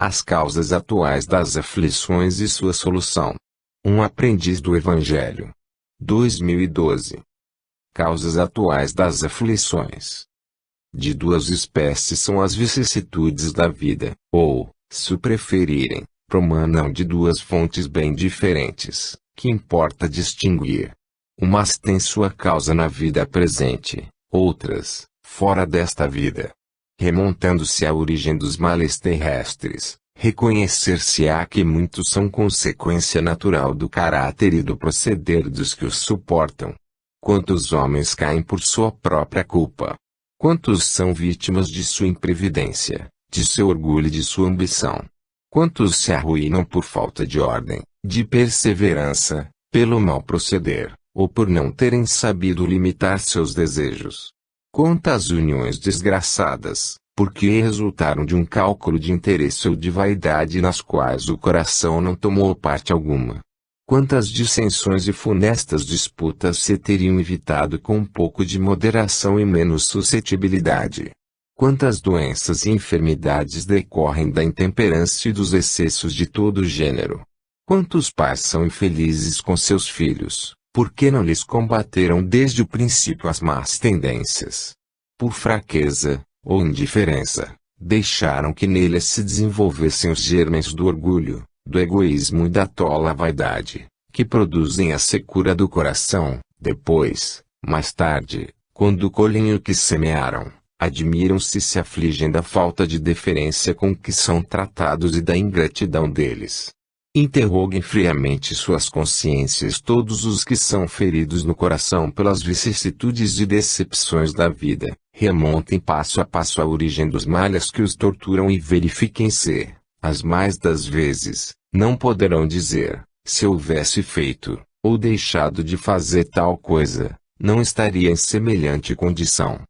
As causas atuais das aflições e sua solução. Um aprendiz do Evangelho. 2012. Causas atuais das aflições. De duas espécies são as vicissitudes da vida, ou, se o preferirem, promanam de duas fontes bem diferentes, que importa distinguir. Umas têm sua causa na vida presente, outras, fora desta vida. Remontando-se à origem dos males terrestres, reconhecer-se-á que muitos são consequência natural do caráter e do proceder dos que os suportam. Quantos homens caem por sua própria culpa? Quantos são vítimas de sua imprevidência, de seu orgulho e de sua ambição? Quantos se arruinam por falta de ordem, de perseverança, pelo mau proceder, ou por não terem sabido limitar seus desejos? Quantas uniões desgraçadas, porque resultaram de um cálculo de interesse ou de vaidade nas quais o coração não tomou parte alguma? Quantas dissensões e funestas disputas se teriam evitado com um pouco de moderação e menos suscetibilidade? Quantas doenças e enfermidades decorrem da intemperância e dos excessos de todo gênero? Quantos pais são infelizes com seus filhos, porque não lhes combateram desde o princípio as más tendências? Por fraqueza, ou indiferença, deixaram que neles se desenvolvessem os germens do orgulho, do egoísmo e da tola vaidade, que produzem a secura do coração. Depois, mais tarde, quando colhem o que semearam, admiram-se e se afligem da falta de deferência com que são tratados e da ingratidão deles. Interroguem friamente suas consciências todos os que são feridos no coração pelas vicissitudes e decepções da vida, remontem passo a passo a origem dos males que os torturam e verifiquem se, as mais das vezes, não poderão dizer, se houvesse feito, ou deixado de fazer tal coisa, não estaria em semelhante condição.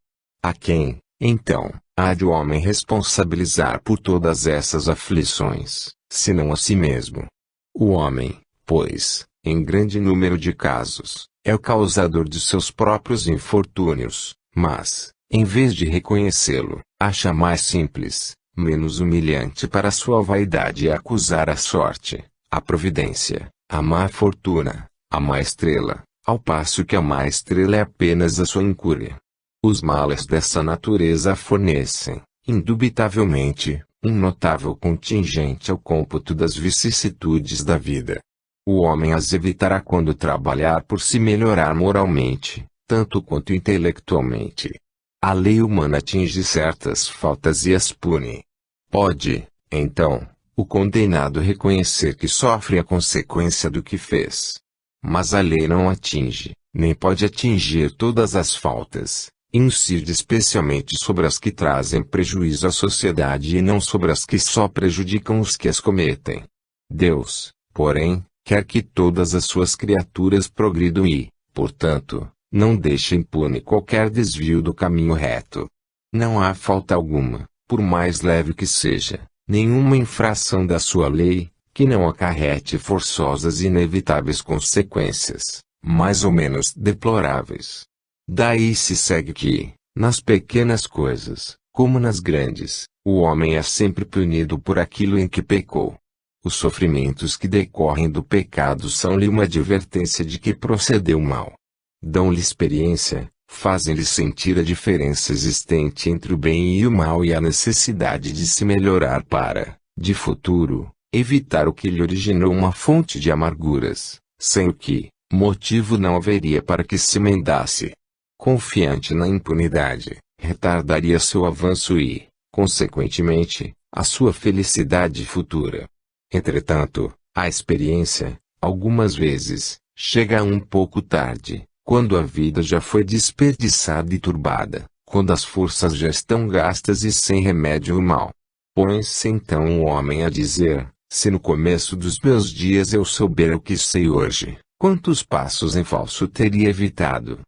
A quem, então, há de o homem responsabilizar por todas essas aflições, senão a si mesmo? O homem, pois, em grande número de casos, é o causador de seus próprios infortúnios, mas, em vez de reconhecê-lo, acha mais simples, menos humilhante para sua vaidade acusar a sorte, a providência, a má fortuna, a má estrela, ao passo que a má estrela é apenas a sua incúria. Os males dessa natureza fornecem, indubitavelmente, um notável contingente ao cômputo das vicissitudes da vida. O homem as evitará quando trabalhar por se melhorar moralmente, tanto quanto intelectualmente. A lei humana atinge certas faltas e as pune. Pode, então, o condenado reconhecer que sofre a consequência do que fez. Mas a lei não atinge, nem pode atingir todas as faltas. Incide especialmente sobre as que trazem prejuízo à sociedade e não sobre as que só prejudicam os que as cometem. Deus, porém, quer que todas as suas criaturas progridam e, portanto, não deixe impune qualquer desvio do caminho reto. Não há falta alguma, por mais leve que seja, nenhuma infração da sua lei, que não acarrete forçosas e inevitáveis consequências, mais ou menos deploráveis. Daí se segue que, nas pequenas coisas, como nas grandes, o homem é sempre punido por aquilo em que pecou. Os sofrimentos que decorrem do pecado são-lhe uma advertência de que procedeu mal. Dão-lhe experiência, fazem-lhe sentir a diferença existente entre o bem e o mal e a necessidade de se melhorar para, de futuro, evitar o que lhe originou uma fonte de amarguras, sem o que, motivo não haveria para que se emendasse. Confiante na impunidade, retardaria seu avanço e, consequentemente, a sua felicidade futura. Entretanto, a experiência, algumas vezes, chega um pouco tarde, quando a vida já foi desperdiçada e turbada, quando as forças já estão gastas e sem remédio o mal. Põe-se então o homem a dizer, se no começo dos meus dias eu souber o que sei hoje, quantos passos em falso teria evitado?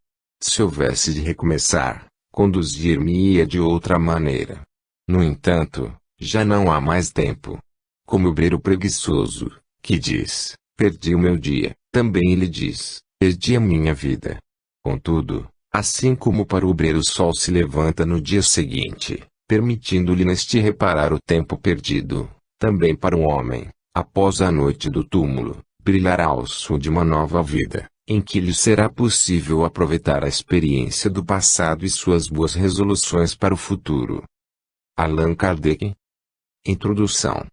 Se houvesse de recomeçar, conduzir-me-ia de outra maneira. No entanto, já não há mais tempo. Como o obreiro preguiçoso, que diz, perdi o meu dia, também ele diz, perdi a minha vida. Contudo, assim como para o obreiro o sol se levanta no dia seguinte, permitindo-lhe neste reparar o tempo perdido, Também para o homem, após a noite do túmulo, brilhará o sol de uma nova vida, em que lhe será possível aproveitar a experiência do passado e suas boas resoluções para o futuro. Allan Kardec. Introdução.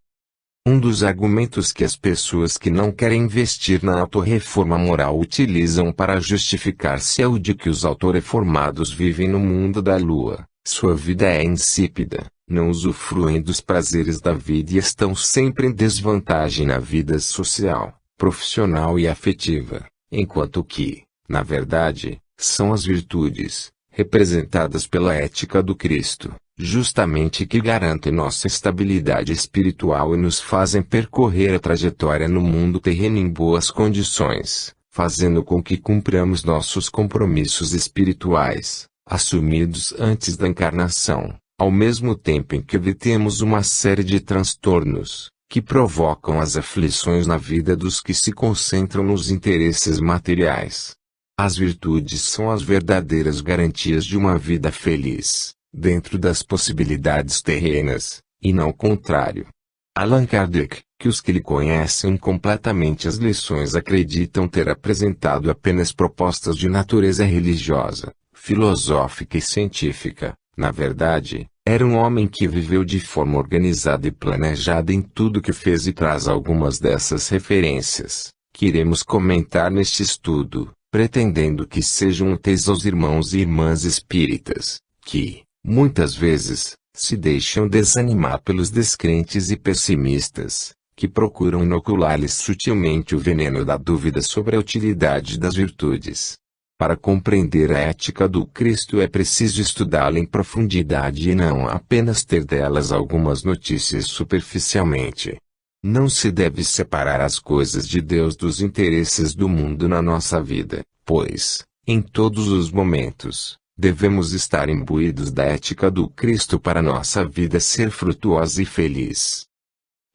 Um dos argumentos que as pessoas que não querem investir na autorreforma moral utilizam para justificar-se é o de que os autorreformados vivem no mundo da lua, sua vida é insípida, não usufruem dos prazeres da vida e estão sempre em desvantagem na vida social, profissional e afetiva, enquanto que, na verdade, são as virtudes, representadas pela ética do Cristo, justamente que garantem nossa estabilidade espiritual e nos fazem percorrer a trajetória no mundo terreno em boas condições, fazendo com que cumpramos nossos compromissos espirituais, assumidos antes da encarnação, ao mesmo tempo em que evitemos uma série de transtornos, que provocam as aflições na vida dos que se concentram nos interesses materiais. As virtudes são as verdadeiras garantias de uma vida feliz, dentro das possibilidades terrenas, e não o contrário. Allan Kardec, que os que lhe conhecem completamente as lições acreditam ter apresentado apenas propostas de natureza religiosa, filosófica e científica, na verdade, era um homem que viveu de forma organizada e planejada em tudo que fez e traz algumas dessas referências, que iremos comentar neste estudo, pretendendo que sejam úteis aos irmãos e irmãs espíritas, que, muitas vezes, se deixam desanimar pelos descrentes e pessimistas, que procuram inocular-lhes sutilmente o veneno da dúvida sobre a utilidade das virtudes. Para compreender a ética do Cristo é preciso estudá-la em profundidade e não apenas ter delas algumas notícias superficialmente. Não se deve separar as coisas de Deus dos interesses do mundo na nossa vida, pois, em todos os momentos, devemos estar imbuídos da ética do Cristo para nossa vida ser frutuosa e feliz.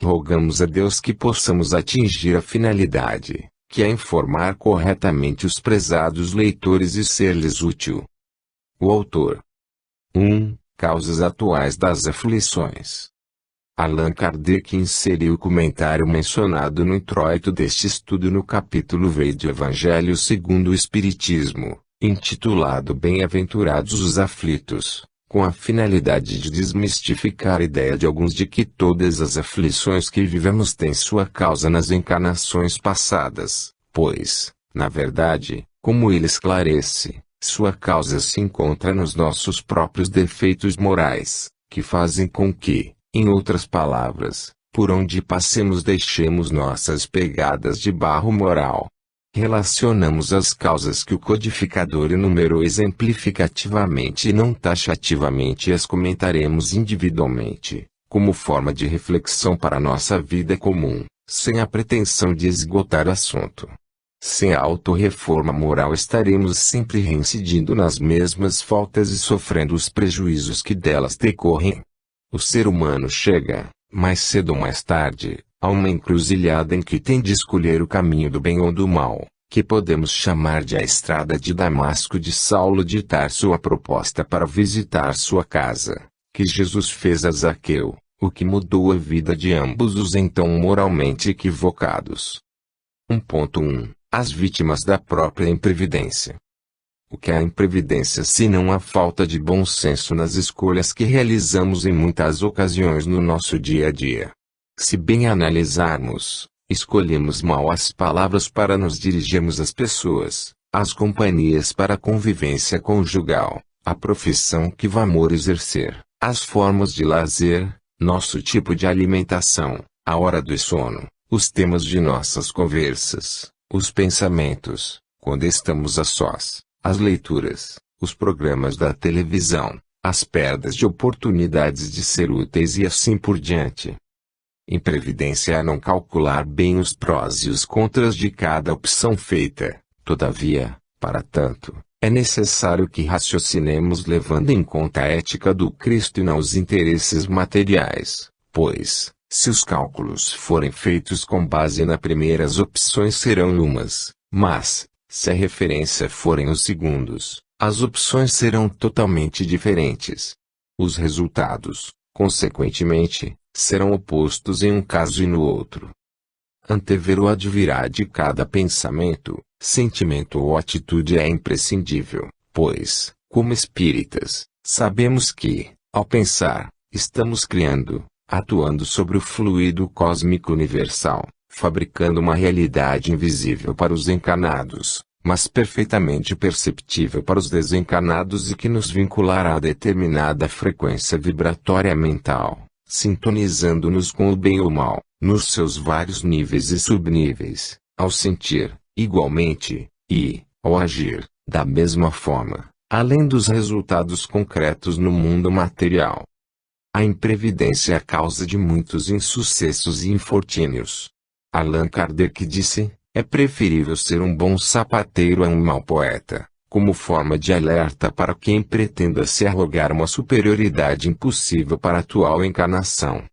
Rogamos a Deus que possamos atingir a finalidade, que é informar corretamente os prezados leitores e ser-lhes útil. O autor. 1. Causas atuais das aflições. Allan Kardec inseriu o comentário mencionado no introito deste estudo no capítulo V do Evangelho segundo o Espiritismo, intitulado Bem-aventurados os aflitos, com a finalidade de desmistificar a ideia de alguns de que todas as aflições que vivemos têm sua causa nas encarnações passadas, pois, na verdade, como ele esclarece, sua causa se encontra nos nossos próprios defeitos morais, que fazem com que, em outras palavras, por onde passemos deixemos nossas pegadas de barro moral. Relacionamos as causas que o codificador enumerou exemplificativamente e não taxativamente e as comentaremos individualmente, como forma de reflexão para nossa vida comum, sem a pretensão de esgotar o assunto. Sem a autorreforma moral estaremos sempre reincidindo nas mesmas faltas e sofrendo os prejuízos que delas decorrem. O ser humano chega, mais cedo ou mais tarde, a uma encruzilhada em que tem de escolher o caminho do bem ou do mal, que podemos chamar de a estrada de Damasco de Saulo de Tarso ou a proposta para visitar sua casa, que Jesus fez a Zaqueu, o que mudou a vida de ambos os então moralmente equivocados. 1.1 As vítimas da própria imprevidência. O que é a imprevidência senão a falta de bom senso nas escolhas que realizamos em muitas ocasiões no nosso dia a dia? Se bem analisarmos, escolhemos mal as palavras para nos dirigirmos às pessoas, as companhias para a convivência conjugal, a profissão que vamos exercer, as formas de lazer, nosso tipo de alimentação, a hora do sono, os temas de nossas conversas, os pensamentos, quando estamos a sós, as leituras, os programas da televisão, as perdas de oportunidades de ser úteis e assim por diante. Imprevidência é não calcular bem os prós e os contras de cada opção feita. Todavia, para tanto, é necessário que raciocinemos levando em conta a ética do Cristo e não os interesses materiais, pois, se os cálculos forem feitos com base nas primeiras opções serão umas, mas, se a referência forem os segundos, as opções serão totalmente diferentes. Os resultados, consequentemente, serão opostos em um caso e no outro. Antever o advirá de cada pensamento, sentimento ou atitude é imprescindível, pois, como espíritas, sabemos que, ao pensar, estamos criando, atuando sobre o fluido cósmico universal, fabricando uma realidade invisível para os encarnados, mas perfeitamente perceptível para os desencarnados e que nos vinculará a determinada frequência vibratória mental, sintonizando-nos com o bem ou o mal, nos seus vários níveis e subníveis, ao sentir, igualmente, e, ao agir, da mesma forma, além dos resultados concretos no mundo material. A imprevidência é a causa de muitos insucessos e infortúnios. Allan Kardec disse: é preferível ser um bom sapateiro a um mau poeta, como forma de alerta para quem pretenda se arrogar uma superioridade impossível para a atual encarnação.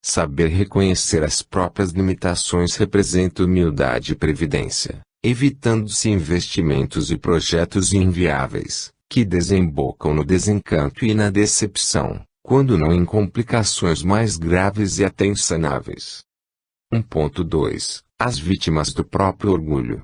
Saber reconhecer as próprias limitações representa humildade e previdência, evitando-se investimentos e projetos inviáveis, que desembocam no desencanto e na decepção, quando não em complicações mais graves e até insanáveis. 1.2 As vítimas do próprio orgulho.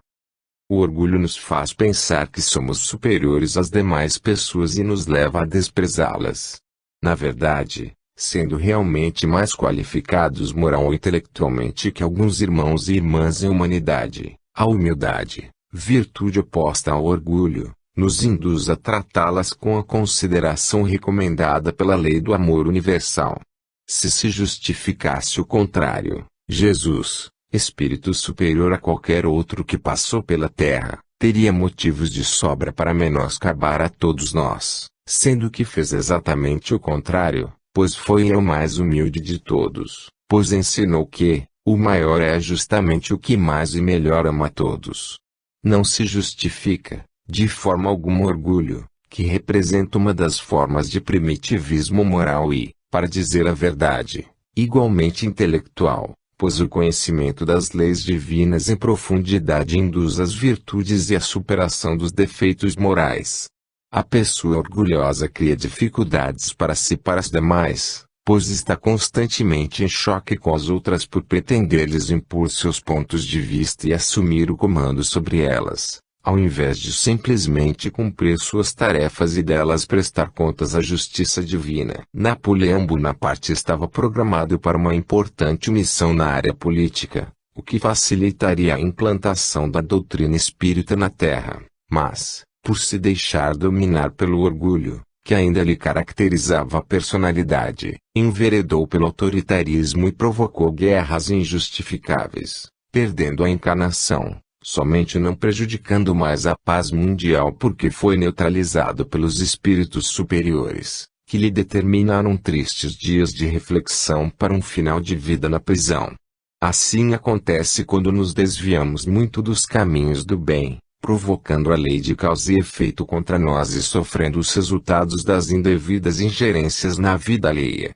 O orgulho nos faz pensar que somos superiores às demais pessoas e nos leva a desprezá-las. Na verdade, sendo realmente mais qualificados moral ou intelectualmente que alguns irmãos e irmãs em humanidade, a humildade, virtude oposta ao orgulho, nos induz a tratá-las com a consideração recomendada pela lei do amor universal. Se justificasse o contrário, Jesus, espírito superior a qualquer outro que passou pela terra, teria motivos de sobra para menoscabar a todos nós, sendo que fez exatamente o contrário, pois foi o mais humilde de todos, pois ensinou que o maior é justamente o que mais e melhor ama a todos. Não se justifica, de forma alguma, orgulho, que representa uma das formas de primitivismo moral e, para dizer a verdade, igualmente intelectual, pois o conhecimento das leis divinas em profundidade induz as virtudes e a superação dos defeitos morais. A pessoa orgulhosa cria dificuldades para si e para as demais, pois está constantemente em choque com as outras por pretender-lhes impor seus pontos de vista e assumir o comando sobre elas, ao invés de simplesmente cumprir suas tarefas e delas prestar contas à justiça divina. Napoleão Bonaparte estava programado para uma importante missão na área política, o que facilitaria a implantação da doutrina espírita na Terra, mas, por se deixar dominar pelo orgulho, que ainda lhe caracterizava a personalidade, enveredou pelo autoritarismo e provocou guerras injustificáveis, perdendo a encarnação, somente não prejudicando mais a paz mundial porque foi neutralizado pelos espíritos superiores, que lhe determinaram tristes dias de reflexão para um final de vida na prisão. Assim acontece quando nos desviamos muito dos caminhos do bem, provocando a lei de causa e efeito contra nós e sofrendo os resultados das indevidas ingerências na vida alheia.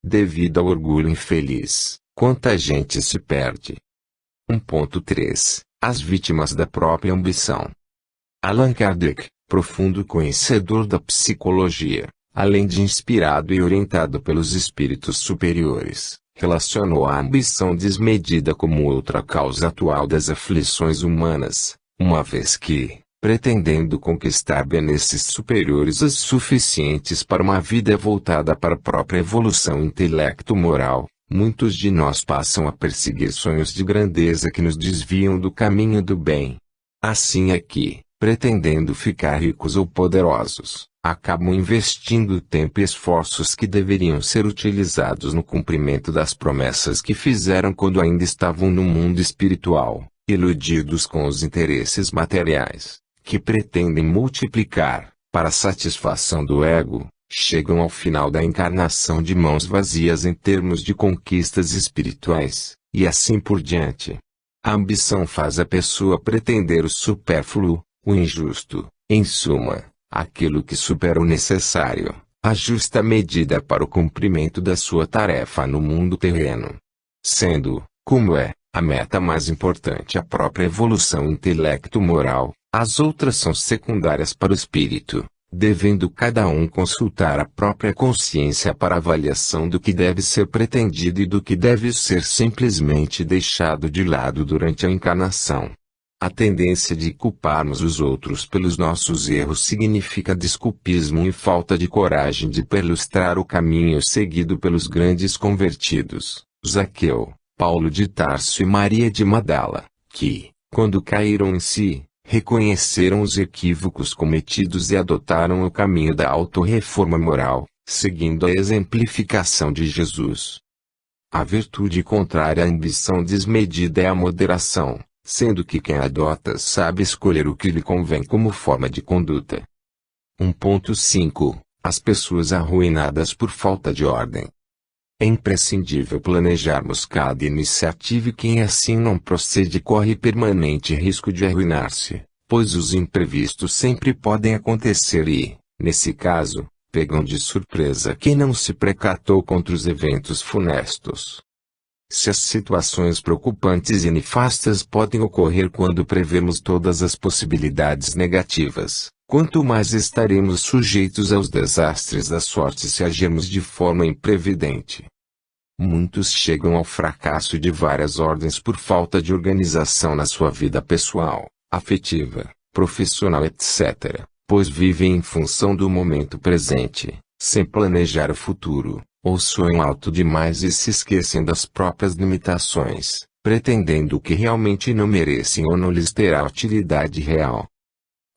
Devido ao orgulho infeliz, quanta gente se perde. 1.3 As vítimas da própria ambição. Allan Kardec, profundo conhecedor da psicologia, além de inspirado e orientado pelos espíritos superiores, relacionou a ambição desmedida como outra causa atual das aflições humanas, uma vez que, pretendendo conquistar benesses superiores e suficientes para uma vida voltada para a própria evolução intelecto-moral, muitos de nós passam a perseguir sonhos de grandeza que nos desviam do caminho do bem. Assim é que, pretendendo ficar ricos ou poderosos, acabam investindo tempo e esforços que deveriam ser utilizados no cumprimento das promessas que fizeram quando ainda estavam no mundo espiritual, iludidos com os interesses materiais, que pretendem multiplicar, para a satisfação do ego, chegam ao final da encarnação de mãos vazias em termos de conquistas espirituais, e assim por diante. A ambição faz a pessoa pretender o supérfluo, o injusto, em suma, aquilo que supera o necessário, a justa medida para o cumprimento da sua tarefa no mundo terreno. Sendo, como é, a meta mais importante a própria evolução intelecto-moral, as outras são secundárias para o espírito, devendo cada um consultar a própria consciência para avaliação do que deve ser pretendido e do que deve ser simplesmente deixado de lado durante a encarnação. A tendência de culparmos os outros pelos nossos erros significa desculpismo e falta de coragem de perlustrar o caminho seguido pelos grandes convertidos, Zaqueu, Paulo de Tarso e Maria de Magdala, que, quando caíram em si, reconheceram os equívocos cometidos e adotaram o caminho da autorreforma moral, seguindo a exemplificação de Jesus. A virtude contrária à ambição desmedida é a moderação, sendo que quem adota sabe escolher o que lhe convém como forma de conduta. 1.5 As pessoas arruinadas por falta de ordem. É imprescindível planejarmos cada iniciativa e quem assim não procede corre permanente risco de arruinar-se, pois os imprevistos sempre podem acontecer e, nesse caso, pegam de surpresa quem não se precatou contra os eventos funestos. Se as situações preocupantes e nefastas podem ocorrer quando prevemos todas as possibilidades negativas, quanto mais estaremos sujeitos aos desastres da sorte se agirmos de forma imprevidente. Muitos chegam ao fracasso de várias ordens por falta de organização na sua vida pessoal, afetiva, profissional etc., pois vivem em função do momento presente, sem planejar o futuro, ou sonham alto demais e se esquecem das próprias limitações, pretendendo o que realmente não merecem ou não lhes terá utilidade real.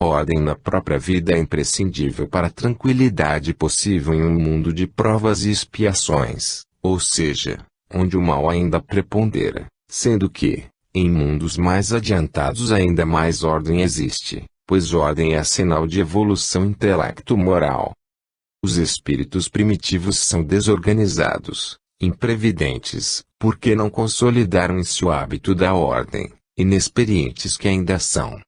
Ordem na própria vida é imprescindível para a tranquilidade possível em um mundo de provas e expiações, ou seja, onde o mal ainda prepondera, sendo que, em mundos mais adiantados ainda mais ordem existe, pois ordem é sinal de evolução intelecto-moral. Os espíritos primitivos são desorganizados, imprevidentes, porque não consolidaram em si o hábito da ordem, inexperientes que ainda são.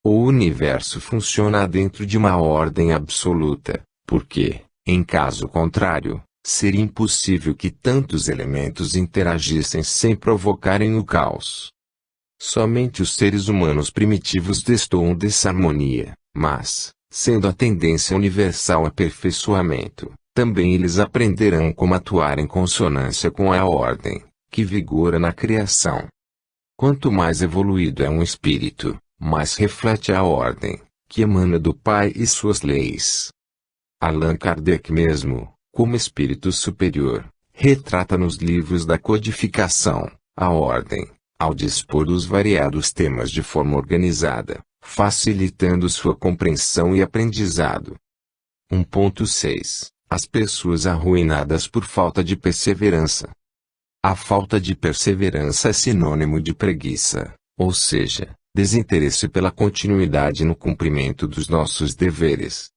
O universo funciona dentro de uma ordem absoluta, porque, em caso contrário, seria impossível que tantos elementos interagissem sem provocarem o caos. Somente os seres humanos primitivos destoam dessa harmonia, mas, sendo a tendência universal aperfeiçoamento, também eles aprenderão como atuar em consonância com a ordem, que vigora na criação. Quanto mais evoluído é um espírito, mais reflete a ordem, que emana do Pai e suas leis. Allan Kardec mesmo, como espírito superior, retrata nos livros da codificação, a ordem, ao dispor dos variados temas de forma organizada, facilitando sua compreensão e aprendizado. 1.6 As pessoas arruinadas por falta de perseverança. A falta de perseverança é sinônimo de preguiça, ou seja, desinteresse pela continuidade no cumprimento dos nossos deveres.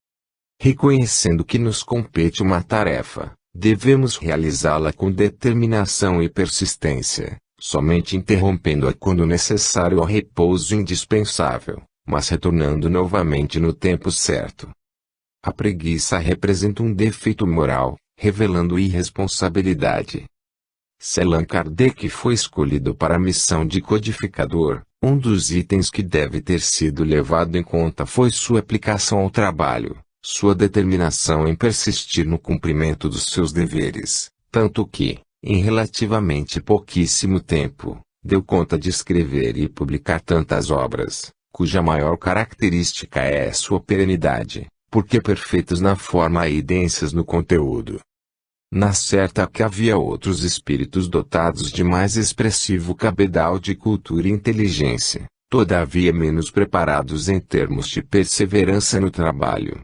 Reconhecendo que nos compete uma tarefa, devemos realizá-la com determinação e persistência, somente interrompendo-a quando necessário ao repouso indispensável, mas retornando novamente no tempo certo. A preguiça representa um defeito moral, revelando irresponsabilidade. Se Allan Kardec foi escolhido para a missão de codificador, um dos itens que deve ter sido levado em conta foi sua aplicação ao trabalho, sua determinação em persistir no cumprimento dos seus deveres, tanto que, em relativamente pouquíssimo tempo, deu conta de escrever e publicar tantas obras, cuja maior característica é sua perenidade, porque perfeitas na forma e densas no conteúdo. Na certa que havia outros espíritos dotados de mais expressivo cabedal de cultura e inteligência, todavia menos preparados em termos de perseverança no trabalho.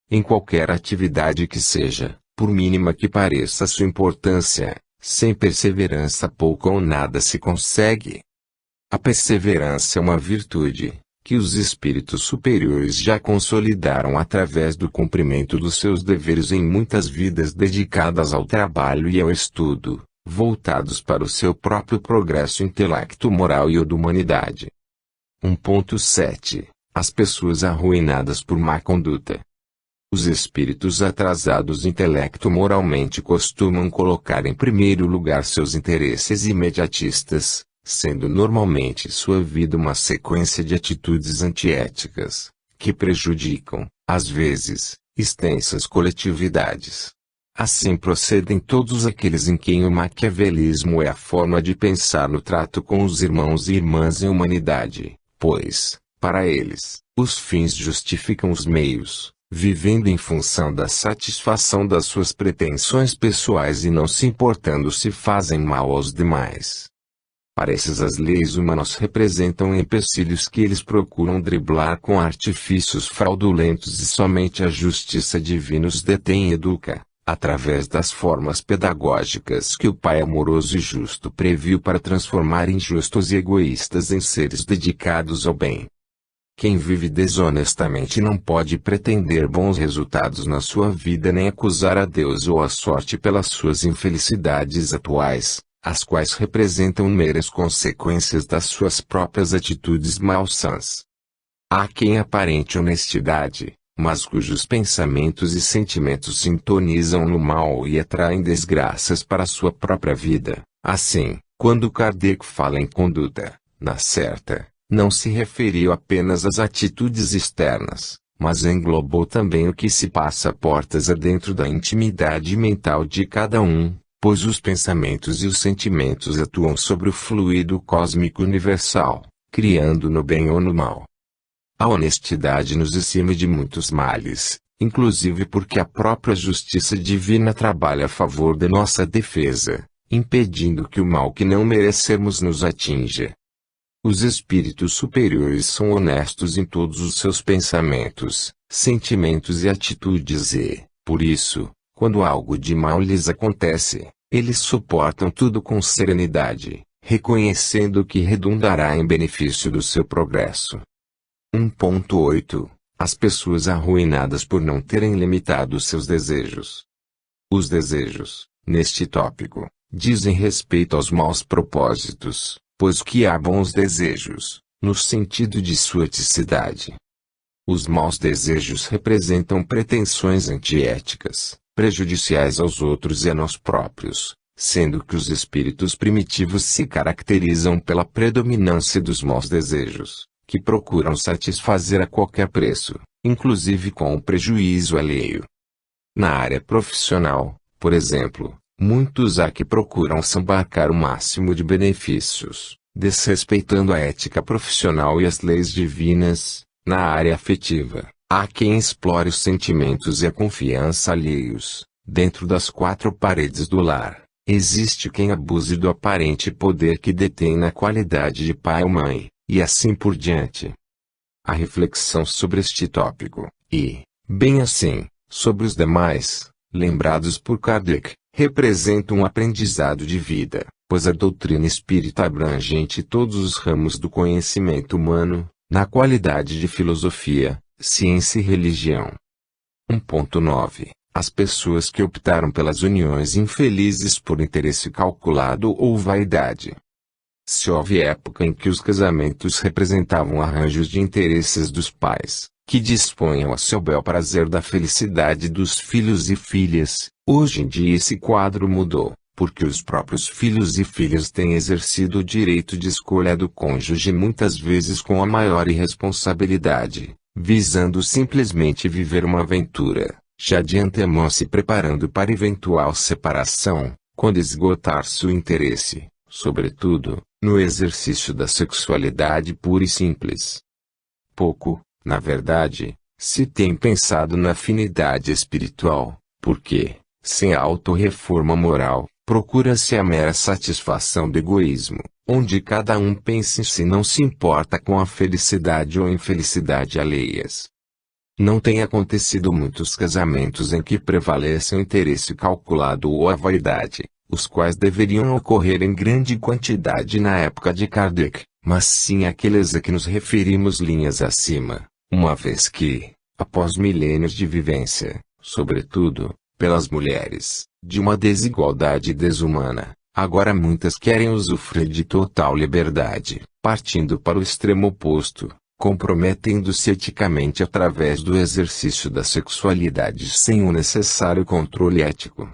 Em qualquer atividade que seja, por mínima que pareça sua importância, sem perseverança pouco ou nada se consegue. A perseverança é uma virtude, que os espíritos superiores já consolidaram através do cumprimento dos seus deveres em muitas vidas dedicadas ao trabalho e ao estudo, voltados para o seu próprio progresso intelecto-moral e o da humanidade. 1.7 As pessoas arruinadas por má conduta. Os espíritos atrasados intelecto-moralmente costumam colocar em primeiro lugar seus interesses imediatistas, sendo normalmente sua vida uma sequência de atitudes antiéticas, que prejudicam, às vezes, extensas coletividades. Assim procedem todos aqueles em quem o maquiavelismo é a forma de pensar no trato com os irmãos e irmãs em humanidade, pois, para eles, os fins justificam os meios, vivendo em função da satisfação das suas pretensões pessoais e não se importando se fazem mal aos demais. Para esses as leis humanas representam empecilhos que eles procuram driblar com artifícios fraudulentos e somente a justiça divina os detém e educa, através das formas pedagógicas que o Pai amoroso e justo previu para transformar injustos e egoístas em seres dedicados ao bem. Quem vive desonestamente não pode pretender bons resultados na sua vida nem acusar a Deus ou a sorte pelas suas infelicidades atuais, as quais representam meras consequências das suas próprias atitudes malsãs. Há quem aparente honestidade, mas cujos pensamentos e sentimentos sintonizam no mal e atraem desgraças para a sua própria vida. Assim, quando Kardec fala em conduta, na certa, não se referiu apenas às atitudes externas, mas englobou também o que se passa portas adentro da intimidade mental de cada um, pois os pensamentos e os sentimentos atuam sobre o fluido cósmico universal, criando no bem ou no mal. A honestidade nos exime de muitos males, inclusive porque a própria justiça divina trabalha a favor da nossa defesa, impedindo que o mal que não merecemos nos atinja. Os espíritos superiores são honestos em todos os seus pensamentos, sentimentos e atitudes e, por isso, quando algo de mal lhes acontece, eles suportam tudo com serenidade, reconhecendo que redundará em benefício do seu progresso. 1.8 As pessoas arruinadas por não terem limitado seus desejos. Os desejos, neste tópico, dizem respeito aos maus propósitos, pois que há bons desejos, no sentido de sua eticidade. Os maus desejos representam pretensões antiéticas, prejudiciais aos outros e a nós próprios, sendo que os espíritos primitivos se caracterizam pela predominância dos maus desejos, que procuram satisfazer a qualquer preço, inclusive com o prejuízo alheio. Na área profissional, por exemplo, muitos há que procuram sambarcar o máximo de benefícios, desrespeitando a ética profissional e as leis divinas. Na área afetiva, há quem explore os sentimentos e a confiança alheios, dentro das quatro paredes do lar. Existe quem abuse do aparente poder que detém na qualidade de pai ou mãe, e assim por diante. A reflexão sobre este tópico, e, bem assim, sobre os demais, lembrados por Kardec, representa um aprendizado de vida, pois a doutrina espírita abrange todos os ramos do conhecimento humano, na qualidade de filosofia, ciência e religião. 1.9 As pessoas que optaram pelas uniões infelizes por interesse calculado ou vaidade. Se houve época em que os casamentos representavam arranjos de interesses dos pais, que disponham a seu bel prazer da felicidade dos filhos e filhas, hoje em dia esse quadro mudou, porque os próprios filhos e filhas têm exercido o direito de escolha do cônjuge muitas vezes com a maior irresponsabilidade, visando simplesmente viver uma aventura, já de antemão se preparando para eventual separação, quando esgotar-se o interesse, sobretudo, no exercício da sexualidade pura e simples. Pouco, na verdade, se tem pensado na afinidade espiritual, porque, sem a autorreforma moral, procura-se a mera satisfação do egoísmo, onde cada um pensa em si e não se importa com a felicidade ou infelicidade alheias. Não tem acontecido muitos casamentos em que prevaleça o interesse calculado ou a vaidade, os quais deveriam ocorrer em grande quantidade na época de Kardec, mas sim aqueles a que nos referimos linhas acima, uma vez que, após milênios de vivência, sobretudo, pelas mulheres, de uma desigualdade desumana, agora muitas querem usufruir de total liberdade, partindo para o extremo oposto, comprometendo-se eticamente através do exercício da sexualidade sem o necessário controle ético.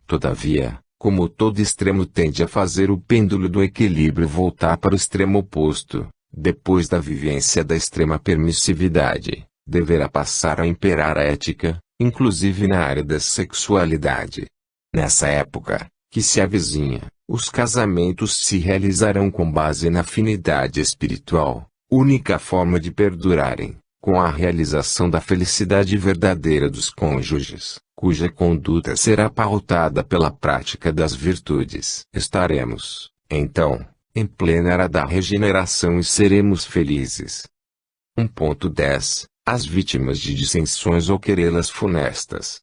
Todavia, como todo extremo tende a fazer o pêndulo do equilíbrio voltar para o extremo oposto, depois da vivência da extrema permissividade, deverá passar a imperar a ética, inclusive na área da sexualidade. Nessa época, que se avizinha, os casamentos se realizarão com base na afinidade espiritual, única forma de perdurarem, com a realização da felicidade verdadeira dos cônjuges, cuja conduta será pautada pela prática das virtudes. Estaremos, então, em plena era da regeneração e seremos felizes. 1.10 As vítimas de dissensões ou querelas funestas.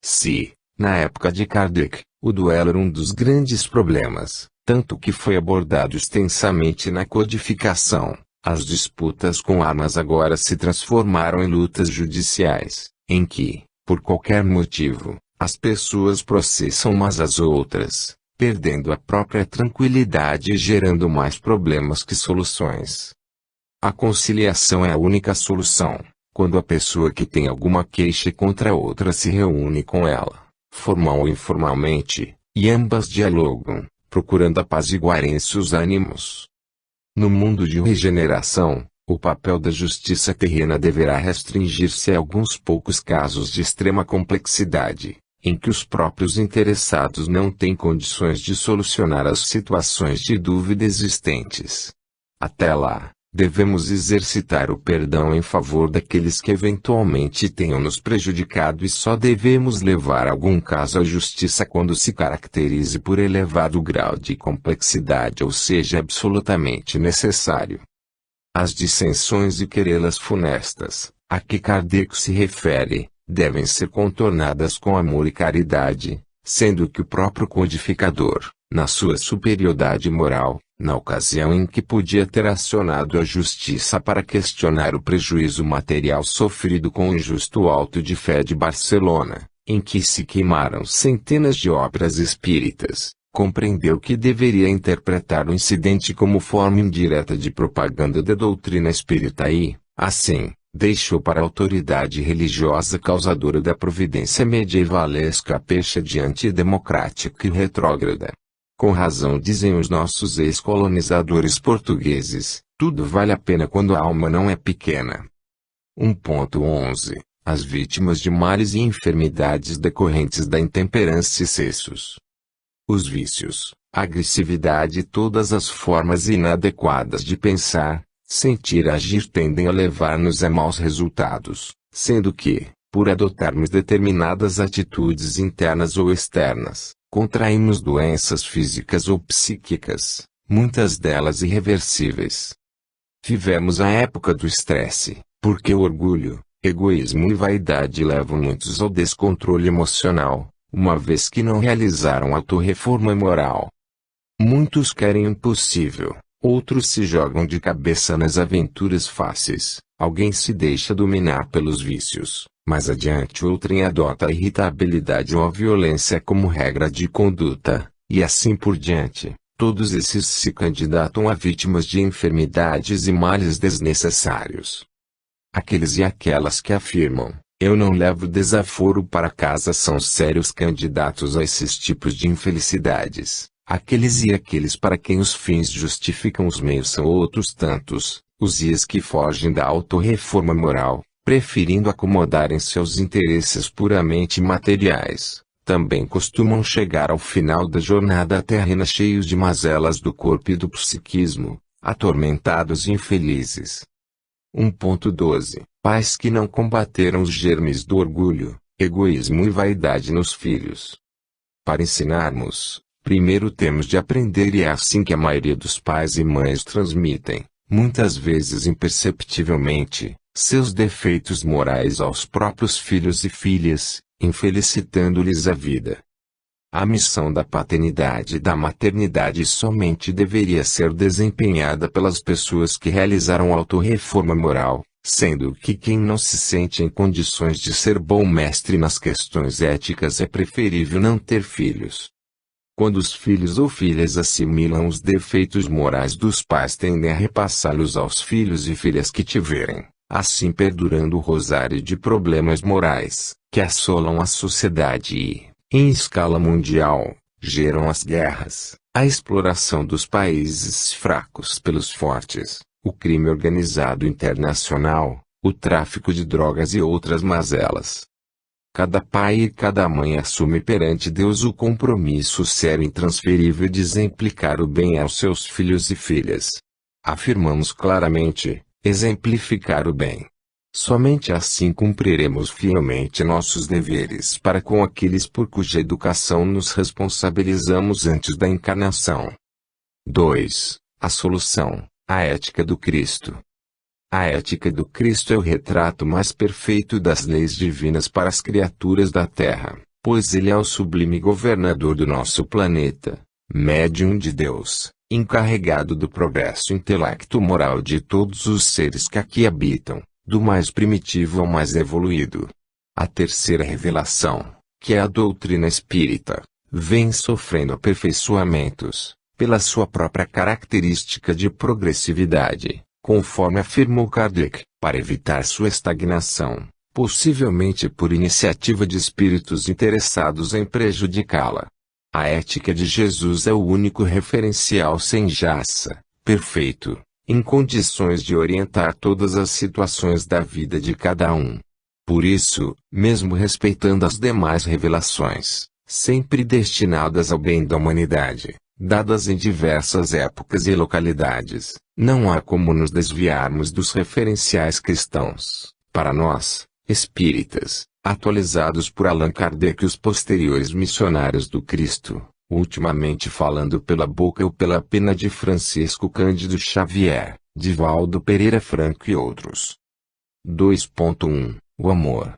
Se, na época de Kardec, o duelo era um dos grandes problemas, tanto que foi abordado extensamente na codificação, as disputas com armas agora se transformaram em lutas judiciais, em que, por qualquer motivo, as pessoas processam umas às outras, perdendo a própria tranquilidade e gerando mais problemas que soluções. A conciliação é a única solução, quando a pessoa que tem alguma queixa contra a outra se reúne com ela, formal ou informalmente, e ambas dialogam, procurando apaziguarem seus ânimos. No mundo de regeneração, o papel da justiça terrena deverá restringir-se a alguns poucos casos de extrema complexidade, em que os próprios interessados não têm condições de solucionar as situações de dúvida existentes. Até lá, devemos exercitar o perdão em favor daqueles que eventualmente tenham nos prejudicado e só devemos levar algum caso à justiça quando se caracterize por elevado grau de complexidade ou seja absolutamente necessário. As dissensões e querelas funestas, a que Kardec se refere, devem ser contornadas com amor e caridade, sendo que o próprio codificador, na sua superioridade moral, na ocasião em que podia ter acionado a justiça para questionar o prejuízo material sofrido com o injusto auto de fé de Barcelona, em que se queimaram centenas de obras espíritas, compreendeu que deveria interpretar o incidente como forma indireta de propaganda da doutrina espírita e, assim, deixou para a autoridade religiosa causadora da providência medievalesca a pecha de antidemocrática e retrógrada. Com razão dizem os nossos ex-colonizadores portugueses, tudo vale a pena quando a alma não é pequena. 1.11 As vítimas de males e enfermidades decorrentes da intemperança e excessos. Os vícios, a agressividade e todas as formas inadequadas de pensar, sentir e agir tendem a levar-nos a maus resultados, sendo que, por adotarmos determinadas atitudes internas ou externas, contraímos doenças físicas ou psíquicas, muitas delas irreversíveis. Vivemos a época do estresse, porque o orgulho, egoísmo e vaidade levam muitos ao descontrole emocional, uma vez que não realizaram autorreforma moral. Muitos querem o impossível, outros se jogam de cabeça nas aventuras fáceis, alguém se deixa dominar pelos vícios. Mais adiante outrem adota a irritabilidade ou a violência como regra de conduta, e assim por diante. Todos esses se candidatam a vítimas de enfermidades e males desnecessários. Aqueles e aquelas que afirmam, eu não levo desaforo para casa são sérios candidatos a esses tipos de infelicidades. Aqueles e aqueles para quem os fins justificam os meios são outros tantos, os ias que fogem da autorreforma moral, preferindo acomodarem seus interesses puramente materiais, também costumam chegar ao final da jornada terrena cheios de mazelas do corpo e do psiquismo, atormentados e infelizes. 1.12 Pais que não combateram os germes do orgulho, egoísmo e vaidade nos filhos. Para ensinarmos, primeiro temos de aprender e é assim que a maioria dos pais e mães transmitem, muitas vezes imperceptivelmente, seus defeitos morais aos próprios filhos e filhas, infelicitando-lhes a vida. A missão da paternidade e da maternidade somente deveria ser desempenhada pelas pessoas que realizaram autorreforma moral, sendo que quem não se sente em condições de ser bom mestre nas questões éticas é preferível não ter filhos. Quando os filhos ou filhas assimilam os defeitos morais dos pais tendem a repassá-los aos filhos e filhas que tiverem, assim perdurando o rosário de problemas morais, que assolam a sociedade e, em escala mundial, geram as guerras, a exploração dos países fracos pelos fortes, o crime organizado internacional, o tráfico de drogas e outras mazelas. Cada pai e cada mãe assume perante Deus o compromisso sério e intransferível de exemplificar o bem aos seus filhos e filhas. Afirmamos claramente, exemplificar o bem. Somente assim cumpriremos fielmente nossos deveres para com aqueles por cuja educação nos responsabilizamos antes da encarnação. 2. A solução, a ética do Cristo. A ética do Cristo é o retrato mais perfeito das leis divinas para as criaturas da Terra, pois ele é o sublime governador do nosso planeta, médium de Deus, encarregado do progresso intelecto-moral de todos os seres que aqui habitam, do mais primitivo ao mais evoluído. A terceira revelação, que é a doutrina espírita, vem sofrendo aperfeiçoamentos, pela sua própria característica de progressividade, conforme afirmou Kardec, para evitar sua estagnação, possivelmente por iniciativa de espíritos interessados em prejudicá-la. A ética de Jesus é o único referencial sem jaça, perfeito, em condições de orientar todas as situações da vida de cada um. Por isso, mesmo respeitando as demais revelações, sempre destinadas ao bem da humanidade, dadas em diversas épocas e localidades, não há como nos desviarmos dos referenciais cristãos, para nós, espíritas, atualizados por Allan Kardec e os posteriores missionários do Cristo, ultimamente falando pela boca ou pela pena de Francisco Cândido Xavier, Divaldo Pereira Franco e outros. 2.1 O amor.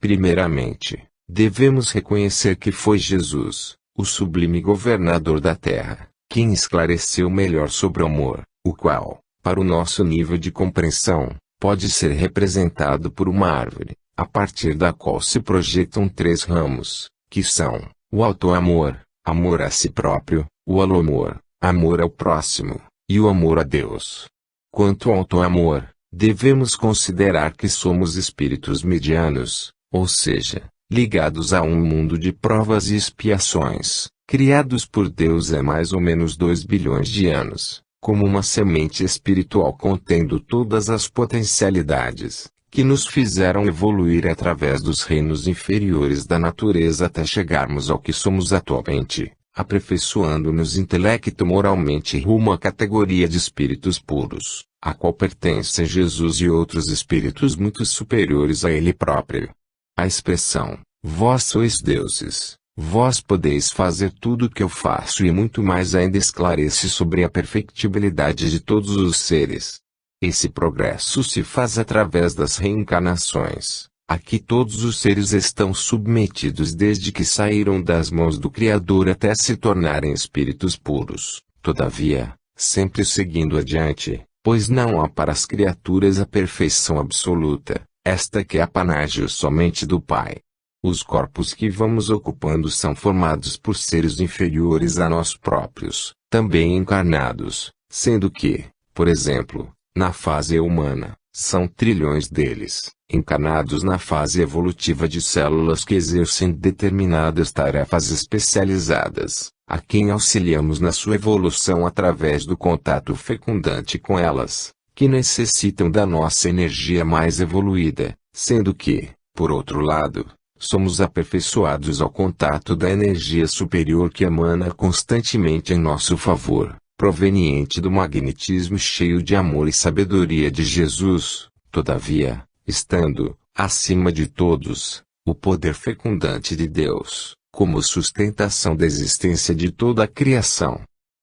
Primeiramente, devemos reconhecer que foi Jesus, o sublime governador da Terra, quem esclareceu melhor sobre o amor, o qual, para o nosso nível de compreensão, pode ser representado por uma árvore, a partir da qual se projetam 3 ramos, que são, o auto-amor, amor a si próprio, o alomor, amor ao próximo, e o amor a Deus. Quanto ao auto-amor, devemos considerar que somos espíritos medianos, ou seja, ligados a um mundo de provas e expiações, criados por Deus há mais ou menos 2 bilhões de anos, como uma semente espiritual contendo todas as potencialidades, que nos fizeram evoluir através dos reinos inferiores da natureza até chegarmos ao que somos atualmente, aperfeiçoando-nos intelecto-moralmente rumo à categoria de espíritos puros, a qual pertencem Jesus e outros espíritos muito superiores a ele próprio. A expressão, vós sois deuses, vós podeis fazer tudo o que eu faço e muito mais ainda esclarece sobre a perfectibilidade de todos os seres. Esse progresso se faz através das reencarnações, a que todos os seres estão submetidos desde que saíram das mãos do Criador até se tornarem espíritos puros, todavia, sempre seguindo adiante, pois não há para as criaturas a perfeição absoluta. Esta que é apanágio somente do Pai. Os corpos que vamos ocupando são formados por seres inferiores a nós próprios, também encarnados, sendo que, por exemplo, na fase humana, são trilhões deles, encarnados na fase evolutiva de células que exercem determinadas tarefas especializadas, a quem auxiliamos na sua evolução através do contato fecundante com elas, que necessitam da nossa energia mais evoluída, sendo que, por outro lado, somos aperfeiçoados ao contato da energia superior que emana constantemente em nosso favor, proveniente do magnetismo cheio de amor e sabedoria de Jesus, todavia, estando, acima de todos, o poder fecundante de Deus, como sustentação da existência de toda a criação.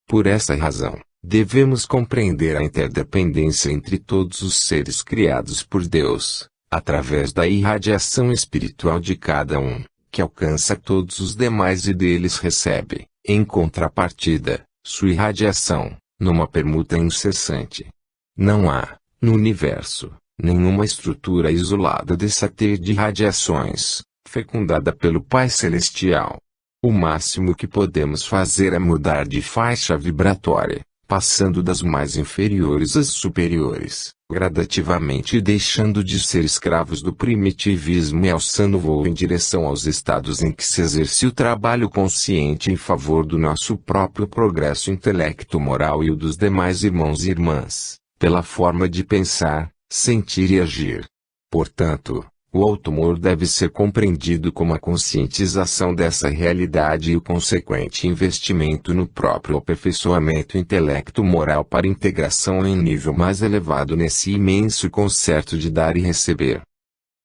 Por essa razão, devemos compreender a interdependência entre todos os seres criados por Deus, através da irradiação espiritual de cada um, que alcança todos os demais e deles recebe, em contrapartida, sua irradiação, numa permuta incessante. Não há, no universo, nenhuma estrutura isolada dessa teia de radiações, fecundada pelo Pai Celestial. O máximo que podemos fazer é mudar de faixa vibratória, passando das mais inferiores às superiores, gradativamente e deixando de ser escravos do primitivismo e alçando voo em direção aos estados em que se exerce o trabalho consciente em favor do nosso próprio progresso intelecto-moral e o dos demais irmãos e irmãs, pela forma de pensar, sentir e agir. Portanto, o auto-amor deve ser compreendido como a conscientização dessa realidade e o consequente investimento no próprio aperfeiçoamento intelecto-moral para integração em nível mais elevado nesse imenso concerto de dar e receber.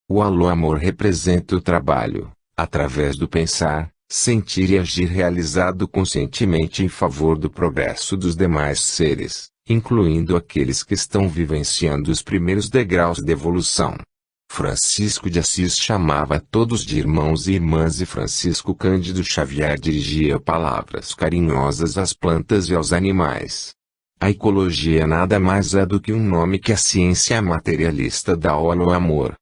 O alô-amor representa o trabalho, através do pensar, sentir e agir realizado conscientemente em favor do progresso dos demais seres, incluindo aqueles que estão vivenciando os primeiros degraus de evolução. Francisco de Assis chamava todos de irmãos e irmãs e Francisco Cândido Xavier dirigia palavras carinhosas às plantas e aos animais. A ecologia nada mais é do que um nome que a ciência materialista dá ao amor.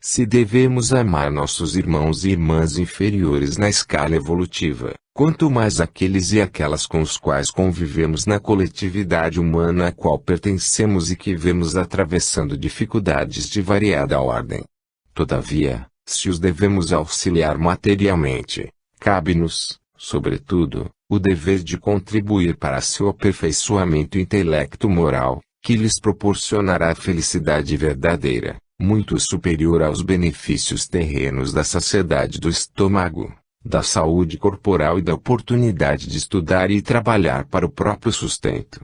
Se devemos amar nossos irmãos e irmãs inferiores na escala evolutiva, quanto mais aqueles e aquelas com os quais convivemos na coletividade humana a qual pertencemos e que vemos atravessando dificuldades de variada ordem. Todavia, se os devemos auxiliar materialmente, cabe-nos, sobretudo, o dever de contribuir para seu aperfeiçoamento intelecto-moral, que lhes proporcionará a felicidade verdadeira, muito superior aos benefícios terrenos da saciedade do estômago, da saúde corporal e da oportunidade de estudar e trabalhar para o próprio sustento.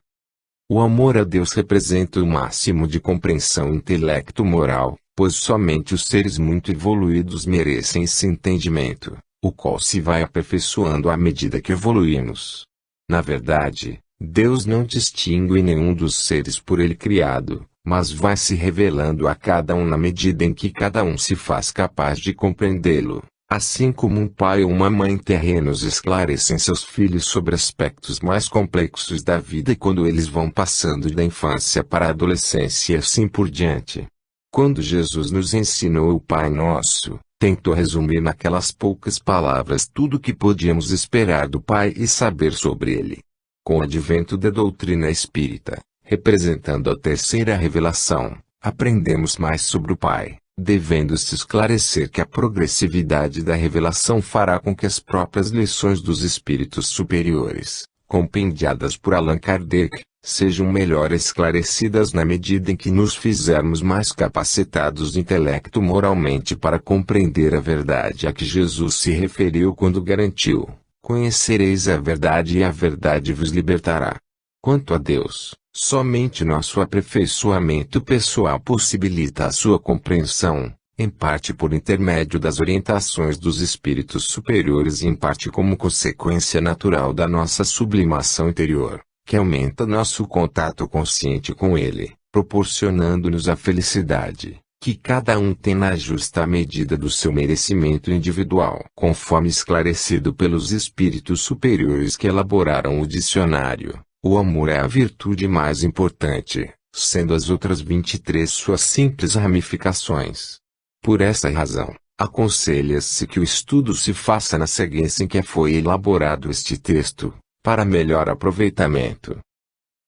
O amor a Deus representa o máximo de compreensão intelecto-moral, pois somente os seres muito evoluídos merecem esse entendimento, o qual se vai aperfeiçoando à medida que evoluímos. Na verdade, Deus não distingue nenhum dos seres por ele criado, mas vai se revelando a cada um na medida em que cada um se faz capaz de compreendê-lo, assim como um pai ou uma mãe terrenos esclarecem seus filhos sobre aspectos mais complexos da vida e quando eles vão passando da infância para a adolescência e assim por diante. Quando Jesus nos ensinou o Pai Nosso, tentou resumir naquelas poucas palavras tudo o que podíamos esperar do Pai e saber sobre ele. Com o advento da doutrina espírita, representando a terceira revelação, aprendemos mais sobre o Pai, devendo-se esclarecer que a progressividade da revelação fará com que as próprias lições dos espíritos superiores, compendiadas por Allan Kardec, sejam melhor esclarecidas na medida em que nos fizermos mais capacitados intelecto-moralmente para compreender a verdade a que Jesus se referiu quando garantiu: conhecereis a verdade e a verdade vos libertará. Quanto a Deus, somente nosso aperfeiçoamento pessoal possibilita a sua compreensão, em parte por intermédio das orientações dos espíritos superiores e em parte como consequência natural da nossa sublimação interior, que aumenta nosso contato consciente com ele, proporcionando-nos a felicidade, que cada um tem na justa medida do seu merecimento individual, conforme esclarecido pelos espíritos superiores que elaboraram o dicionário. O amor é a virtude mais importante, sendo as outras 23 suas simples ramificações. Por essa razão, aconselha-se que o estudo se faça na sequência em que foi elaborado este texto, para melhor aproveitamento.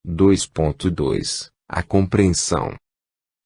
2.2 A compreensão.